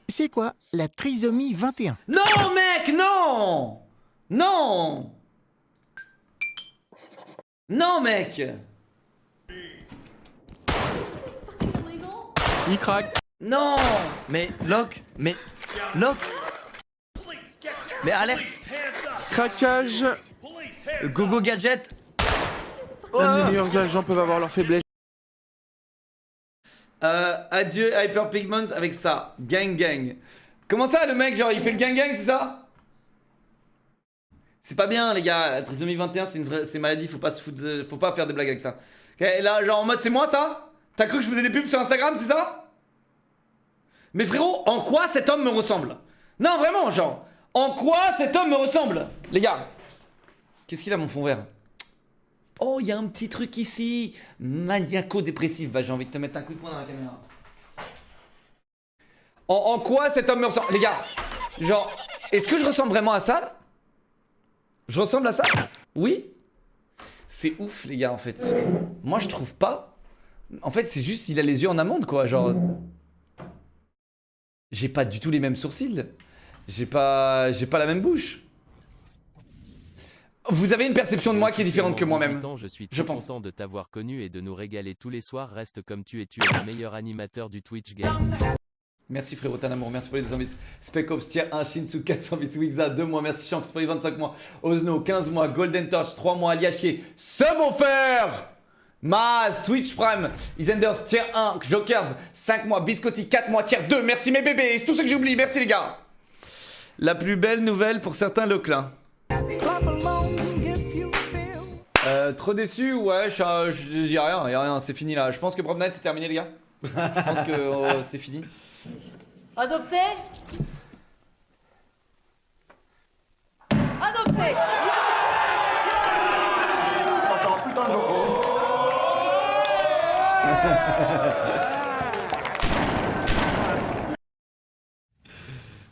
Speaker 5: C'est quoi la trisomie 21?
Speaker 1: Non mec, non. Non. Non mec.
Speaker 9: Il craque.
Speaker 1: Non.
Speaker 9: Mais lock. Mais alerte.
Speaker 6: Craquage.
Speaker 9: Gogo gadget.
Speaker 6: Même les meilleurs agents peuvent avoir leur faiblesse.
Speaker 1: Adieu Hyper Pigment avec ça. Gang gang. Comment ça le mec, genre il fait le gang gang, c'est ça? C'est pas bien les gars, la trisomie 21 c'est une vraie maladie, faut pas faire des blagues avec ça. Okay, là genre en mode c'est moi ça? T'as cru que je faisais des pubs sur Instagram, c'est ça? Mais frérot, en quoi cet homme me ressemble? Non vraiment genre, en quoi cet homme me ressemble? Les gars, qu'est-ce qu'il a mon fond vert? Oh, il y a un petit truc ici. Maniaco-dépressif. Bah, j'ai envie de te mettre un coup de poing dans la caméra. En quoi cet homme me ressemble? Les gars, genre, est-ce que je ressemble vraiment à ça là? Je ressemble à ça? Oui? C'est ouf, les gars, en fait. Moi, je trouve pas. En fait, c'est juste, il a les yeux en amande, quoi. Genre. J'ai pas du tout les mêmes sourcils. J'ai pas la même bouche. Vous avez une perception de moi qui est différente que moi-même.
Speaker 15: Je suis très content de t'avoir connu et de nous régaler tous les soirs. Reste comme tu es le meilleur animateur du Twitch game.
Speaker 1: Merci frérot Tanamour, merci pour les 200 bits. Spec Ops tier 1, Shinsu 400 bits, Wixa 2 mois, merci Shanks pour les 25 mois, Ozno 15 mois, Golden Torch 3 mois, Aliachier, Subwoofer, Maz, Twitch Prime, Isenders tier 1, Jokers 5 mois, Biscotti 4 mois, tier 2, merci mes bébés, c'est tout ce que j'oublie, merci les gars. La plus belle nouvelle pour certains Leclin. Trop déçu, ouais, y'a rien, c'est fini là. Je pense que Prop Night c'est terminé les gars. Je pense que c'est fini.
Speaker 16: Adopté. Adopté.
Speaker 12: Ça fait un putain de jour.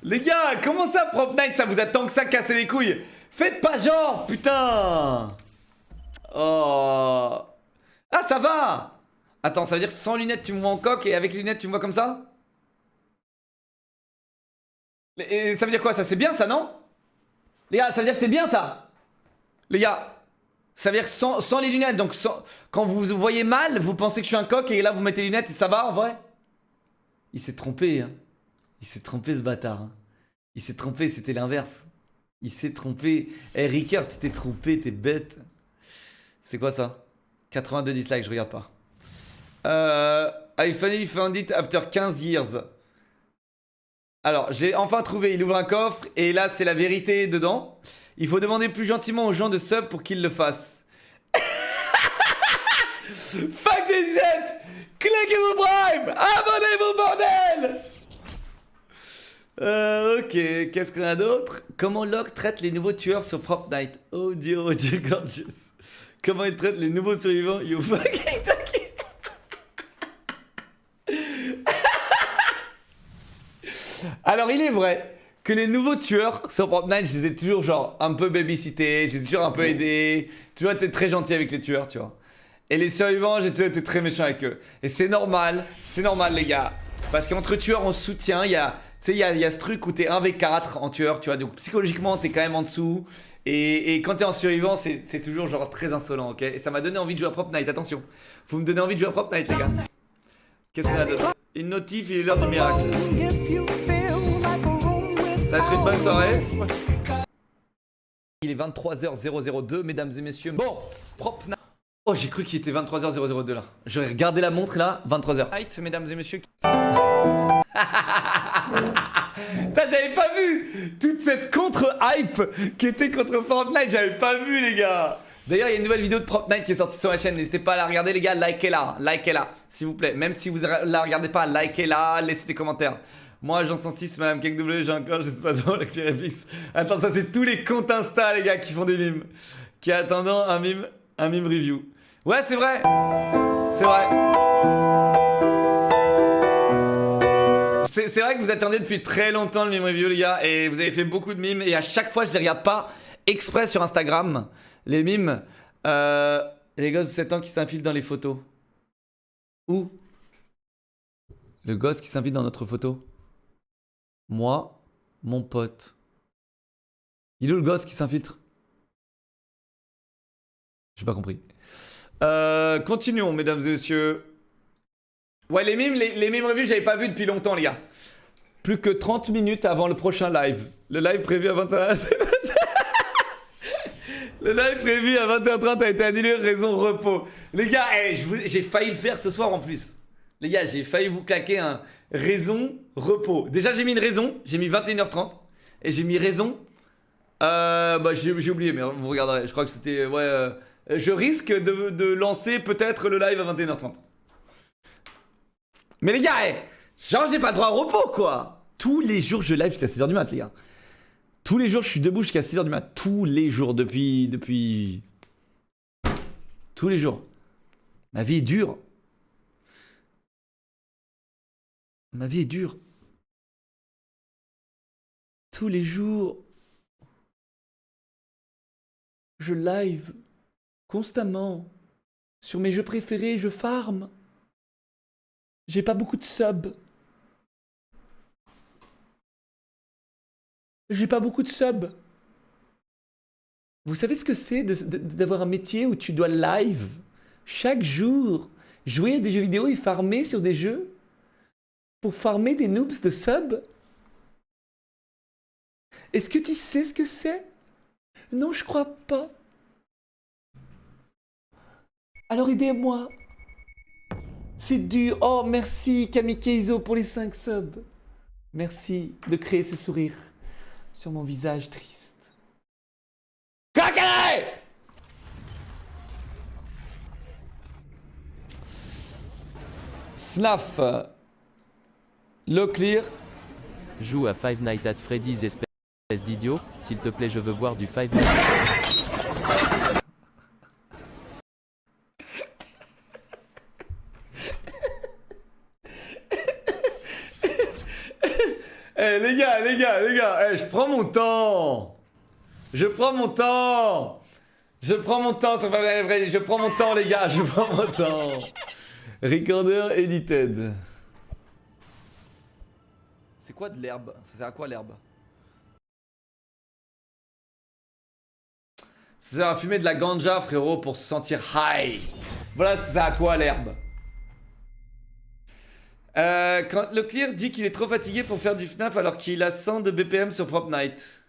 Speaker 1: Les gars, comment ça, Prop Night, ça vous a tant que ça cassé les couilles? Faites pas genre, putain. Oh. Ah, ça va. Attends, ça veut dire sans lunettes tu me vois en coque et avec les lunettes tu me vois comme ça? Et ça veut dire quoi? Ça c'est bien ça, non? Les gars, ça veut dire que c'est bien ça? Les gars, ça veut dire sans les lunettes, donc quand vous vous voyez mal, vous pensez que je suis un coq et là vous mettez les lunettes et ça va en vrai? Il s'est trompé, hein. Il s'est trompé ce bâtard. Hein. Il s'est trompé, c'était l'inverse. Il s'est trompé. Eh Ricker, tu t'es trompé, t'es bête. C'est quoi ça? 82 dislikes, je regarde pas. I finally found it after 15 years. Alors, j'ai enfin trouvé, il ouvre un coffre et là c'est la vérité dedans. Il faut demander plus gentiment aux gens de sub pour qu'ils le fassent. Fuck des jets. Claquez vos primes. Abonnez-vous bordel. Ok, qu'est-ce qu'on a d'autre? Comment Locke traite les nouveaux tueurs sur Prop Night? Oh Dieu, gorgeous. Comment il traite les nouveaux survivants? You fucking talking. Alors il est vrai que les nouveaux tueurs sur Fortnite, je les ai toujours genre un peu babysités, j'ai toujours un peu aidé, toujours été très gentil avec les tueurs, tu vois. Et les survivants, j'ai toujours été très méchant avec eux. Et c'est normal les gars. Parce qu'entre tueurs, on se soutient, il y a ce truc où t'es 1v4 en tueur, tu vois. Donc psychologiquement, t'es quand même en dessous. Et quand t'es en survivant, c'est toujours genre très insolent, ok. Et ça m'a donné envie de jouer à Prop Night, attention. Vous me donnez envie de jouer à Prop Night, les gars. Qu'est-ce qu'on a d'autre? Une notif, il est l'heure du miracle. Ça va être une bonne soirée. Il est 23h002, mesdames et messieurs. Bon, Prop Night. Oh, j'ai cru qu'il était 23h002 là. J'aurais regardé la montre là, 23h. Mesdames et messieurs. J'avais pas vu toute cette contre-hype qui était contre Fortnite. J'avais pas vu, les gars. D'ailleurs, il y a une nouvelle vidéo de Prop Night qui est sortie sur ma chaîne. N'hésitez pas à la regarder, les gars. Likez-la, s'il vous plaît. Même si vous la regardez pas, likez-la, laissez des commentaires. Moi, Jean 106, Madame Cake W, j'ai encore, je sais pas trop, avec les réfixes. Attends, ça c'est tous les comptes Insta, les gars, qui font des mimes. Qui attendant un mime review. Ouais, c'est vrai. C'est vrai. C'est vrai que vous attendiez depuis très longtemps le mime review, les gars. Et vous avez fait beaucoup de mimes. Et à chaque fois, je les regarde pas exprès sur Instagram. Les mimes. Les gosses de 7 ans qui s'infilent dans les photos. Où? Le gosse qui s'infiltre dans notre photo. Moi, mon pote. Il est où le gosse qui s'infiltre? J'ai pas compris. Continuons, mesdames et messieurs. Ouais, les mimes revues, j'avais pas vu depuis longtemps, les gars. Plus que 30 minutes avant le prochain live. Le live prévu à 21h. Le live prévu à 21h30 a été annulé, raison repos. Les gars, j'ai failli le faire ce soir en plus. Les gars, j'ai failli vous claquer un raison repos. Déjà, j'ai mis une raison, j'ai mis 21h30. Et j'ai mis raison. Bah, j'ai oublié, mais vous regarderez. Je crois que c'était. Ouais. Je risque de lancer peut-être le live à 21h30. Mais les gars, genre, j'ai pas droit au repos, quoi. Tous les jours, je live jusqu'à 6h du mat, les gars. Tous les jours, je suis debout jusqu'à 6h du mat. Tous les jours, depuis... Tous les jours. Ma vie est dure. Ma vie est dure. Tous les jours. Je live. Constamment. Sur mes jeux préférés, je farm. J'ai pas beaucoup de subs. J'ai pas beaucoup de subs. Vous savez ce que c'est d'avoir un métier où tu dois live chaque jour, jouer à des jeux vidéo et farmer sur des jeux pour farmer des noobs de subs? Est-ce que tu sais ce que c'est? Non, je crois pas. Alors aidez-moi. C'est dur. Oh, merci Camille Keizo pour les 5 subs. Merci de créer ce sourire sur mon visage triste. Coquet! FNAF. Low clear.
Speaker 15: Joue à Five Nights at Freddy's, espèce d'idiot. S'il te plaît, je veux voir du Five Nights.
Speaker 1: Eh les gars, eh, je prends mon temps. Je prends mon temps sur je prends mon temps les gars, je prends mon temps. Recorder edited. C'est quoi de l'herbe? Ça sert à quoi l'herbe? Ça sert à fumer de la ganja frérot pour se sentir high. Voilà, ça sert à quoi l'herbe? Quand Leclerc dit qu'il est trop fatigué pour faire du FNAF alors qu'il a 100 de BPM sur Prop Night.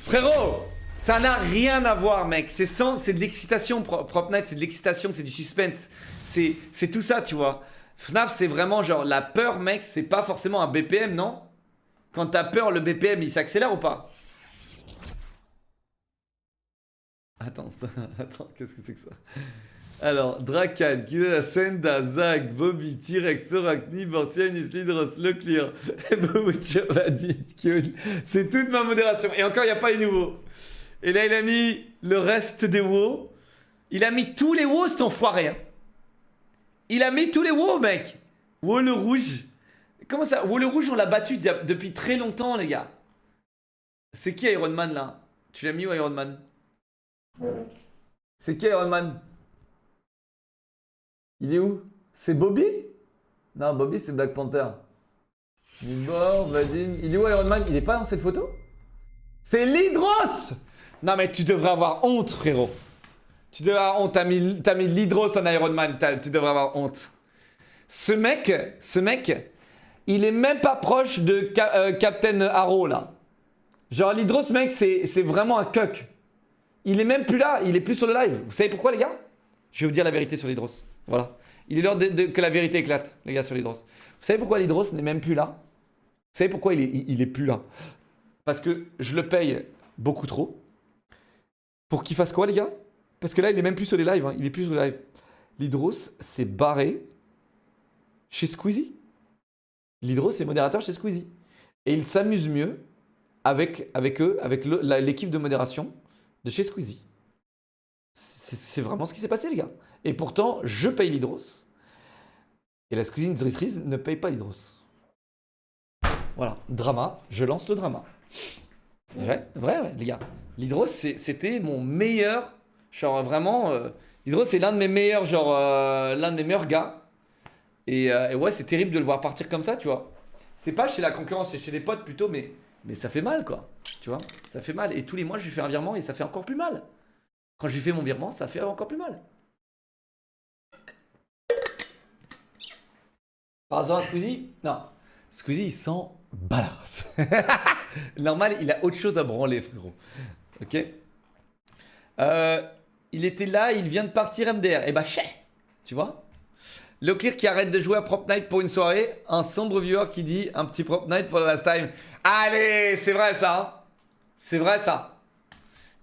Speaker 1: Frérot, ça n'a rien à voir mec, c'est de l'excitation. Prop Night c'est de l'excitation, c'est du suspense. C'est tout ça tu vois. FNAF c'est vraiment genre la peur mec, c'est pas forcément un BPM non? Quand t'as peur le BPM il s'accélère ou pas? Attends, qu'est-ce que c'est que ça? Alors, Drakan, Kida, Senda, Zag, Bobby, T-Rex, Sorax, Niborsian, Islidros, Leclerc, c'est toute ma modération. Et encore, il n'y a pas les nouveaux. Et là, il a mis le reste des WoW. Il a mis tous les WoW, cet enfoiré. Hein. Il a mis tous les WoW, mec. WoW le rouge. Comment ça? WoW le rouge, on l'a battu depuis très longtemps, les gars. C'est qui Iron Man, là? Tu l'as mis où, Iron Man? C'est qui Iron Man? Il est où? C'est Bobby? Non, Bobby c'est Black Panther. Nibor, Vadine. Il est où Iron Man? Il est pas dans cette photo? C'est Lidros! Non mais tu devrais avoir honte frérot. Tu devrais avoir honte, t'as mis Lidros en Iron Man, tu devrais avoir honte. Ce mec, il est même pas proche de Captain Arrow là. Genre Lidros mec c'est vraiment un cuck. Il est même plus là, il est plus sur le live. Vous savez pourquoi les gars? Je vais vous dire la vérité sur Lidros. Voilà. Il est l'heure que la vérité éclate, les gars, sur Lidros. Vous savez pourquoi Lidros n'est même plus là? Vous savez pourquoi il est plus là? Parce que je le paye beaucoup trop. Pour qu'il fasse quoi, les gars? Parce que là, il est même plus sur les lives. Hein. Il est plus sur les lives. Lidros s'est barré chez Squeezie. Lidros est modérateur chez Squeezie. Et il s'amuse mieux avec eux, avec l'équipe de modération de chez Squeezie. C'est vraiment ce qui s'est passé, les gars. Et pourtant, je paye Lidros. Et la Squeezie ne paye pas Lidros. Voilà, drama. Je lance le drama. Ouais, les gars. Lidros, c'était mon meilleur. Genre, vraiment. Lidros, c'est l'un de mes meilleurs, genre, l'un de mes meilleurs gars. Et ouais, c'est terrible de le voir partir comme ça, tu vois. C'est pas chez la concurrence, c'est chez les potes plutôt, mais ça fait mal, quoi. Tu vois, ça fait mal. Et tous les mois, je lui fais un virement et ça fait encore plus mal. Quand je lui fais mon virement, ça fait encore plus mal. Par exemple, Squeezie? Non. Squeezie, il s'en balance. Normal, il a autre chose à branler, frérot. Ok. Il était là, il vient de partir MDR. Eh bah, tu vois? Leclerc qui arrête de jouer à Prop Night pour une soirée. Un sombre viewer qui dit un petit Prop Night pour la last time. Allez, c'est vrai ça. Hein, c'est vrai ça.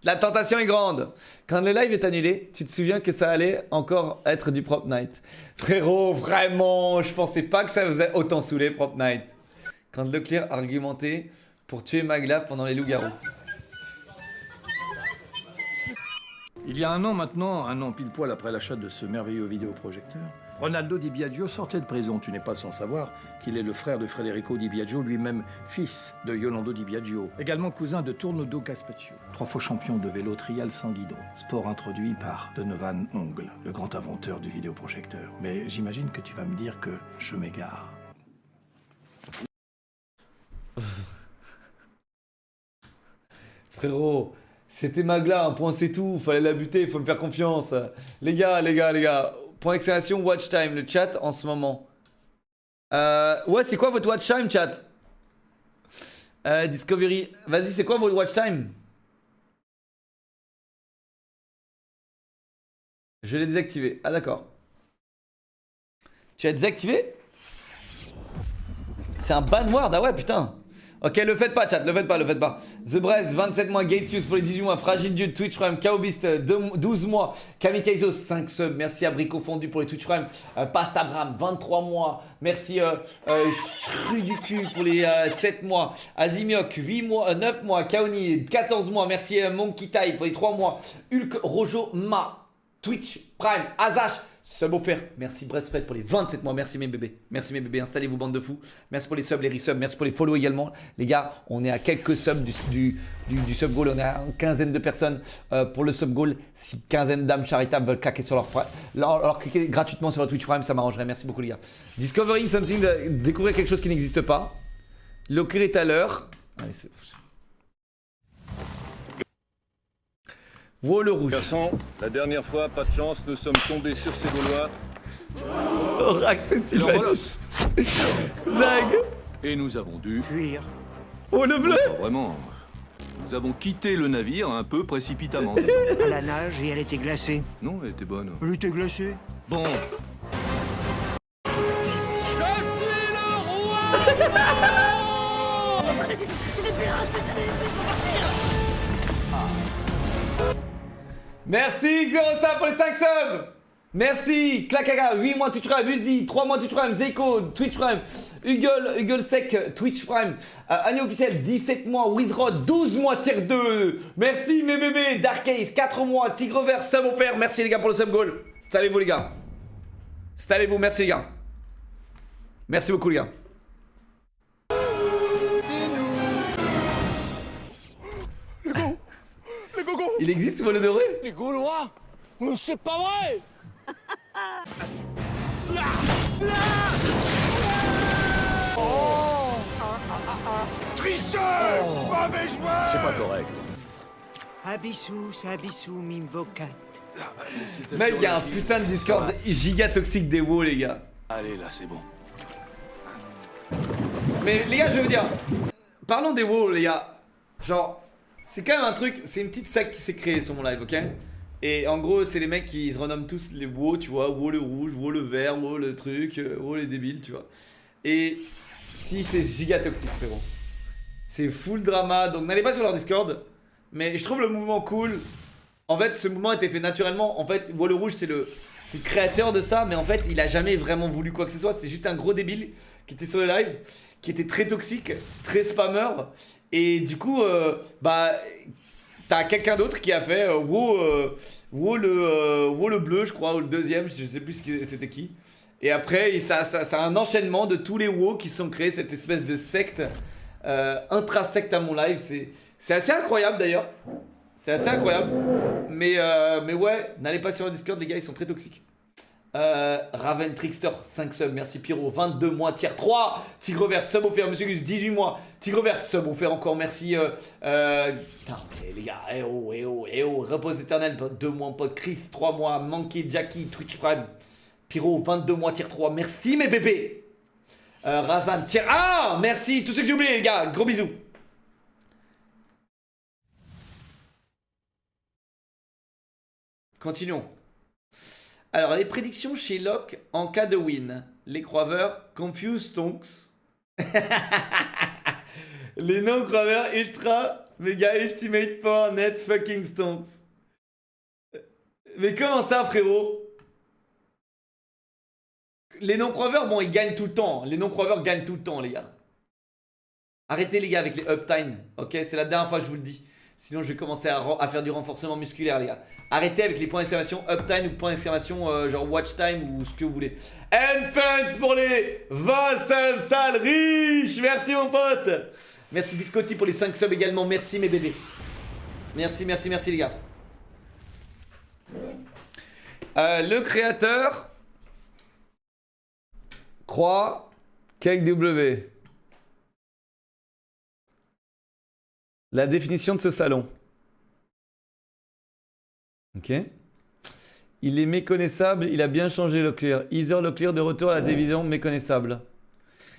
Speaker 1: La tentation est grande. Quand le live est annulé, tu te souviens que ça allait encore être du Prop Night. Frérot, vraiment, je pensais pas que ça vous ait autant saoulé, Prop Night. Quand Leclerc argumentait pour tuer Magla pendant les loups-garous.
Speaker 17: Il y a un an maintenant, un an pile poil après l'achat de ce merveilleux vidéoprojecteur, Ronaldo Di Biagio sortait de prison. Tu n'es pas sans savoir qu'il est le frère de Federico Di Biagio, lui-même fils de Yolando Di Biagio, également cousin de Tornado Gaspaccio, 3 fois champion de vélo trial sans guidon, sport introduit par Donovan Ongle, le grand inventeur du vidéoprojecteur. Mais j'imagine que tu vas me dire que je m'égare.
Speaker 1: Frérot, c'était Magla, un point c'est tout, fallait la buter, il faut me faire confiance. Les gars, point d'exclamation, watch time, le chat en ce moment. Ouais, c'est quoi votre watch time, chat? Discovery, vas-y, c'est quoi votre watch time? Je l'ai désactivé, ah d'accord. Tu as désactivé? C'est un ban word, ah ouais, putain. Ok, le faites pas, chat, le faites pas. The Brez, 27 mois, Gatesius pour les 18 mois, Fragile Dude, Twitch Prime, Kaobist, 12 mois, Kamikaizo, 5 subs, merci à Brico Fondu pour les Twitch Prime, Pastabram, 23 mois, merci Chru du cul pour les 7 mois, Azimiok, 8 mois, 9 mois, Kaoni, 14 mois, merci Monkey Tai pour les 3 mois, Hulk Rojo Ma, Twitch Prime, Azash, Sub offert. Merci Breastfed pour les 27 mois. Merci mes bébés. Merci mes bébés. Installez-vous, bande de fous. Merci pour les subs, les resubs. Merci pour les follow également. Les gars, on est à quelques subs du sub goal. On est à une quinzaine de personnes pour le sub goal. Si quinzaine d'âmes charitables veulent claquer sur leur cliquer gratuitement sur leur Twitch Prime, ça m'arrangerait. Merci beaucoup les gars. Discovering something, découvrir quelque chose qui n'existe pas. Locker est à l'heure. Allez, c'est... Wow, le rouge.
Speaker 18: Garçon, la dernière fois, pas de chance, nous sommes tombés sur ces Gaulois.
Speaker 1: Orax et Sylvanus. Zag.
Speaker 18: Et nous avons dû fuir.
Speaker 1: Oh, le bleu.
Speaker 18: Enfin, vraiment. Nous avons quitté le navire un peu précipitamment.
Speaker 19: À la nage et elle était glacée.
Speaker 18: Non, elle était bonne.
Speaker 19: Elle était glacée.
Speaker 18: Bon.
Speaker 1: Merci Xerostar pour les 5 subs. Merci Clacaga, 8 mois Twitch Prime, Uzi, 3 mois Twitch Prime, Zeko, Twitch Prime, Huguel Sec, Twitch Prime, Année officielle, 17 mois, Wizrod, 12 mois tier 2. Merci mes bébés, Dark Ace, 4 mois, Tigre Vert, sub offert. Merci les gars pour le sub goal. Installez-vous les gars. Installez-vous, merci les gars. Merci beaucoup les gars. Il existe ce volet doré?
Speaker 10: Les Gaulois? Mais c'est pas vrai!
Speaker 19: Tricheur!
Speaker 10: Mauvais joueur!
Speaker 18: C'est pas correct.
Speaker 19: Abissou, m'invocat.
Speaker 1: Mec, il y a un putain de Discord giga toxique des WoW les gars.
Speaker 18: Allez là, c'est bon.
Speaker 1: Mais les gars, je veux dire, parlons des WoW les gars. Genre, c'est quand même un truc, c'est une petite secte qui s'est créée sur mon live, ok? Et en gros, c'est les mecs qui se renomment tous les WoW, tu vois, WoW le rouge, WoW le vert, WoW le truc, WoW les débiles, tu vois. Et si c'est giga toxique, frérot. C'est full drama, donc n'allez pas sur leur Discord. Mais je trouve le mouvement cool. En fait, ce mouvement a été fait naturellement. En fait, WoW le rouge, c'est le créateur de ça, mais en fait, il a jamais vraiment voulu quoi que ce soit. C'est juste un gros débile qui était sur le live, qui était très toxique, très spammer. Et du coup, bah, t'as quelqu'un d'autre qui a fait WoW le bleu, je crois, ou le deuxième, je sais plus c'était qui. Et après, ça a un enchaînement de tous les WoW qui se sont créés, cette espèce de secte, intrasecte à mon live. C'est assez incroyable d'ailleurs. C'est assez incroyable. Mais ouais, n'allez pas sur le Discord, les gars, ils sont très toxiques. Raven Trickster, 5 subs, merci Pyro, 22 mois, tier 3, Tigre Vert, sub offert, Monsieur Gus, 18 mois, Tigre Vert, sub offert encore, merci, putain, les gars, repose éternel, 2 mois, pote, Chris, 3 mois, Monkey, Jackie, Twitch Prime, Pyro, 22 mois, tier 3, merci mes bébés, Razan, tier 1, merci, tous ceux que j'ai oubliés les gars, gros bisous. Continuons. Alors, les prédictions chez Locke en cas de win. Les croiveurs, Confuse Stonks. Les non-croiveurs, Ultra, Mega, Ultimate Power, Net, fucking Stonks. Mais comment ça, frérot? Les non-croiveurs, bon, ils gagnent tout le temps. Les non-croiveurs gagnent tout le temps, les gars. Arrêtez, les gars, avec les uptime. Ok, c'est la dernière fois que je vous le dis. Sinon, je vais commencer à faire du renforcement musculaire, les gars. Arrêtez avec les points d'exclamation uptime ou points d'exclamation genre watch time ou ce que vous voulez. And thanks pour les 20 subs sales riches. Merci, mon pote. Merci, Biscotti, pour les 5 subs également. Merci, mes bébés. Merci, merci, merci, les gars. Le créateur croit Cake W. La définition de ce salon. Ok. Il est méconnaissable, il a bien changé Locklear. Heather Locklear de retour à la division méconnaissable.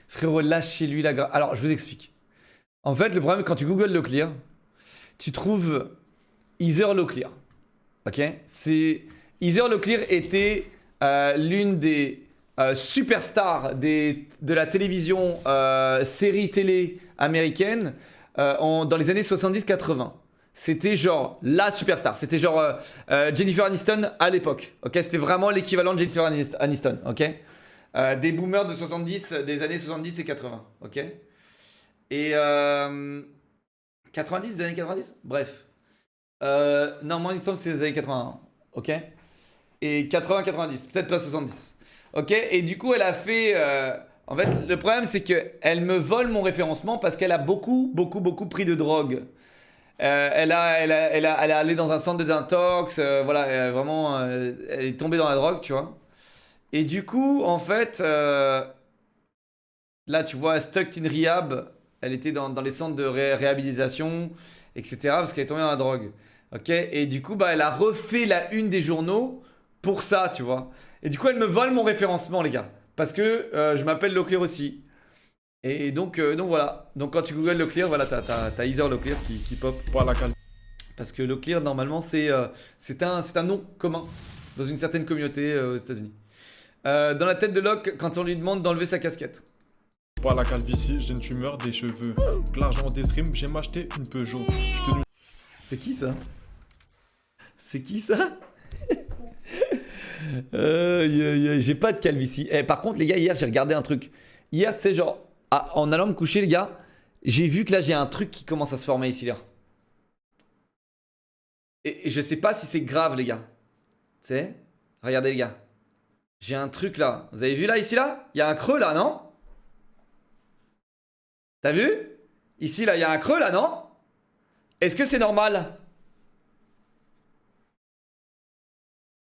Speaker 1: Frérot, lâchez-lui la grâce. Alors, je vous explique. En fait, le problème, quand tu googles Locklear, tu trouves Heather Locklear. Ok. Heather Locklear était l'une des superstars de la télévision série télé américaine. Dans les années 70-80. C'était genre la superstar. C'était genre Jennifer Aniston à l'époque. Ok, c'était vraiment l'équivalent de Jennifer Aniston. Ok, des boomers de 70, des années 70 et 80. Ok, et 90, des années 90. Bref, non, moi il me semble que c'est les années 80. Ok, et 80-90, peut-être pas 70. Ok, et du coup elle a fait... en fait le problème c'est qu'elle me vole mon référencement parce qu'elle a beaucoup pris de drogue. Elle est allée dans un centre de désintox, voilà, vraiment, elle est tombée dans la drogue, tu vois. Et du coup, en fait, là, tu vois, stuck in rehab, elle était dans les centres de réhabilitation, etc., parce qu'elle est tombée dans la drogue. Ok, et du coup, bah, elle a refait la une des journaux pour ça, tu vois. Et du coup, elle me vole mon référencement, les gars, parce que je m'appelle Leclerc aussi. Et donc voilà. Donc quand tu googles Leclerc, voilà, t'as Heather Leclerc qui pop.
Speaker 7: Voilà,
Speaker 1: parce que Leclerc, normalement, c'est un nom commun dans une certaine communauté aux États-Unis. Dans la tête de Locke, quand on lui demande d'enlever sa casquette.
Speaker 7: Pas la calvitie, j'ai une tumeur des cheveux. L'argent des streams, j'ai m'acheté une Peugeot.
Speaker 1: C'est qui ça? C'est qui ça? J'ai pas de calvitie. Par contre, les gars, hier, j'ai regardé un truc. Hier, tu sais, genre, en allant me coucher, les gars, j'ai vu que là, j'ai un truc qui commence à se former ici, là. Et je sais pas si c'est grave, les gars. Tu sais? Regardez, les gars. J'ai un truc là. Vous avez vu là, ici, là? Il y a un creux là, non? T'as vu? Ici, là, il y a un creux là, non? Est-ce que c'est normal?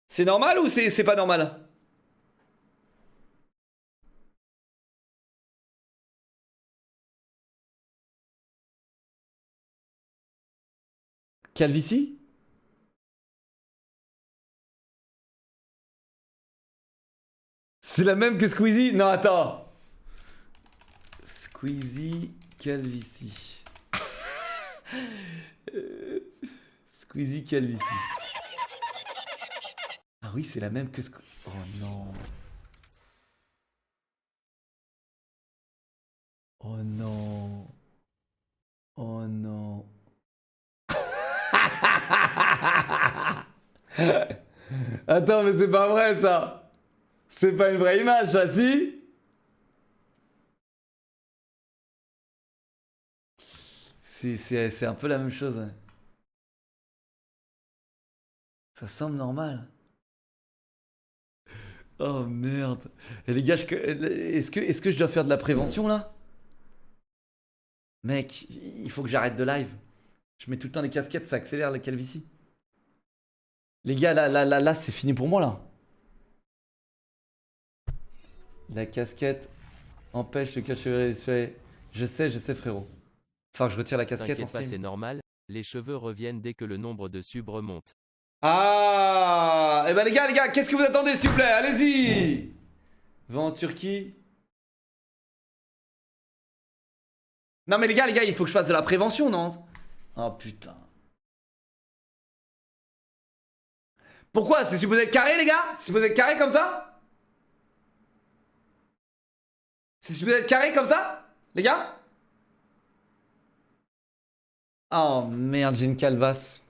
Speaker 1: C'est normal ou c'est pas normal? Calvitie? C'est la même que Squeezie? Non, attends. Squeezie calvitie. Squeezie calvitie. Ah oui, c'est la même que Squeezie. Oh non. Oh non. Oh non. Attends, mais c'est pas vrai ça. C'est pas une vraie image, ça, si? C'est un peu la même chose. Ouais. Ça semble normal. Oh merde. Et les gars, est-ce que je dois faire de la prévention là? Mec, il faut que j'arrête de live. Je mets tout le temps les casquettes, ça accélère la calvitie. Les gars, là, c'est fini pour moi là. La casquette empêche le cache-cheveux. Je sais frérot. Enfin, je retire la casquette en stream.
Speaker 15: C'est normal, les cheveux reviennent dès que le nombre de subs remonte.
Speaker 1: Ah, eh ben les gars, qu'est-ce que vous attendez s'il vous plaît? Allez-y. Va en Turquie. Non mais les gars, il faut que je fasse de la prévention, non? Oh putain. Pourquoi? C'est supposé être carré les gars? C'est supposé être carré comme ça? C'est supposé être carré comme ça? Les gars? Oh merde, j'ai une calvasse.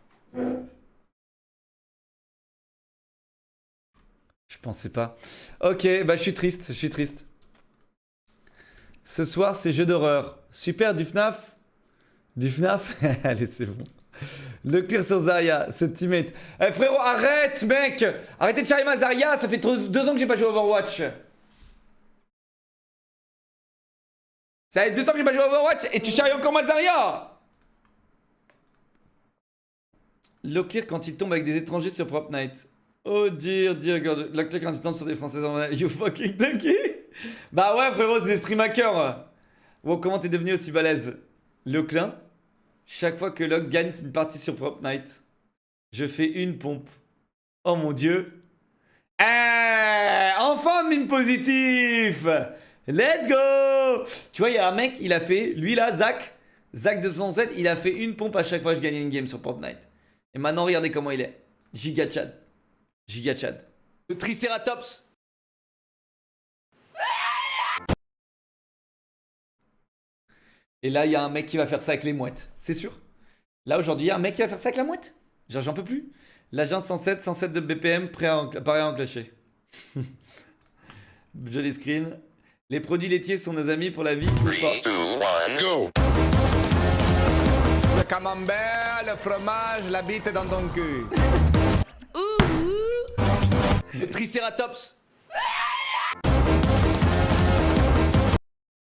Speaker 1: Je pensais pas. Ok, bah je suis triste. Ce soir, c'est jeu d'horreur. Super, du FNAF? Du FNAF? Allez, c'est bon. Leclerc sur Zarya, ce teammate. Eh frérot, arrête, mec! Arrêtez de charrier ma Zarya, ça fait 2 ans que j'ai pas joué à Overwatch. Ça fait 2 ans que j'ai pas joué à Overwatch et tu charries encore ma Zarya! Leclerc quand il tombe avec des étrangers sur Prop Night. Oh dear God. Leclerc quand il tombe sur des Français en mode you fucking donkey. Bah ouais frérot, c'est des stream hackers. Wow, comment t'es devenu aussi balèze? Leclerc, chaque fois que Locke gagne une partie sur Prop Night, je fais une pompe. Oh mon dieu. Enfin mine positif. Let's go. Tu vois, il y a un mec, il a fait, lui là, Zach 207, il a fait une pompe à chaque fois que je gagnais une game sur Prop Night. Et maintenant, regardez comment il est. Giga Chad. Le Triceratops. Et là, il y a un mec qui va faire ça avec les mouettes. C'est sûr. Là, aujourd'hui, il y a un mec qui va faire ça avec la mouette. Genre, j'en peux plus. L'agent 107 de BPM, prêt à enclencher. Joli screen. Les produits laitiers sont nos amis pour la vie ou pas?
Speaker 2: Le camembert, le fromage, la bite dans ton cul.
Speaker 1: Le Triceratops.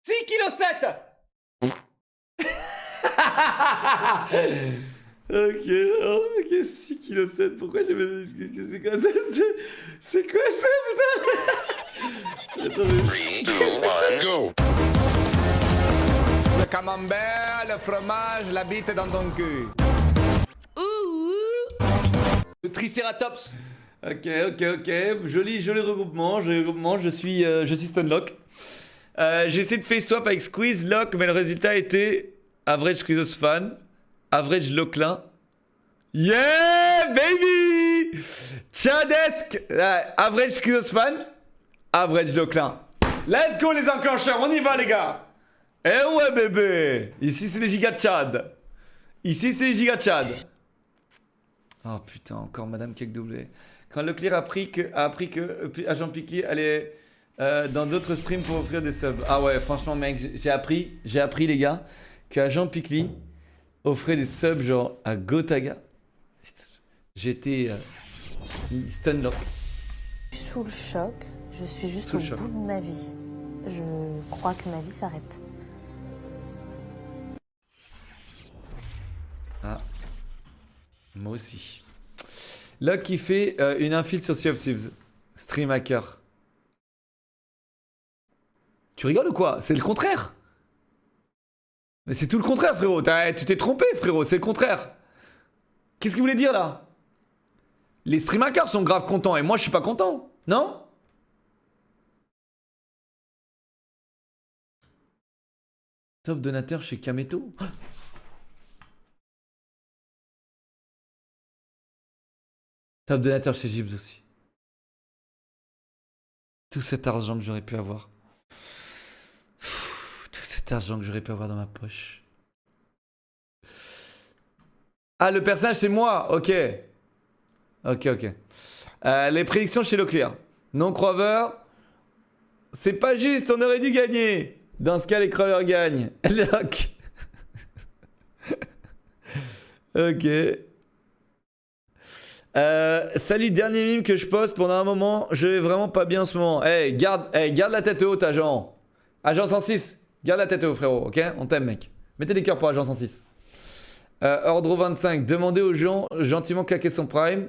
Speaker 1: 6 kg 7. Ok, 6 kg 7. Pourquoi j'ai mis... C'est quoi ça? C'est quoi ça, putain? Attends,
Speaker 20: go.
Speaker 14: Le camembert, le fromage, la bite dans ton cul.
Speaker 1: Le Triceratops. Ok. Joli regroupement. Je suis Stunlock. J'ai essayé de faire swap avec Squeeze Lock, mais le résultat était Average Squeezos Fan, Average Locklin. Yeah, baby! Chadesque! Average Squeezos Fan, Average Locklin. Let's go, les enclencheurs, on y va, les gars! Eh ouais, bébé! Ici, c'est les gigas de Chad. Oh putain, encore Madame Cake W. Quand Leclerc a appris que Agent Piqué allait dans d'autres streams pour offrir des subs. Ah ouais, franchement, mec, j'ai appris, les gars, que Agent Piqué offrait des subs genre à Gotaga. J'étais Stunlock.
Speaker 21: Sous le choc, je suis juste au bout de ma vie. Je crois que ma vie s'arrête.
Speaker 1: Ah. Moi aussi. Locke qui fait une infile sur Sea of Thieves. Stream hacker. Tu rigoles ou quoi? C'est le contraire. Mais c'est tout le contraire, frérot. Tu t'es trompé, frérot. C'est le contraire. Qu'est-ce qu'il voulait dire là? Les stream hackers sont grave contents et moi je suis pas content. Non? Top donateur chez Kameto. Top donateur chez Gibbs aussi. Tout cet argent que j'aurais pu avoir. Tout cet argent que j'aurais pu avoir dans ma poche. Ah, le personnage c'est moi. Ok. Les prédictions chez Leclerc. Non-croiveur. C'est pas juste, on aurait dû gagner. Dans ce cas, les croiveurs gagnent. Lock. Ok. Salut, dernier mime que je poste pendant un moment. Je vais vraiment pas bien en ce moment. Garde la tête haute, agent. Agent 106, garde la tête haute, frérot. Ok, on t'aime, mec. Mettez des cœurs pour agent 106. Ordre 25, demandez aux gens gentiment claquer son prime.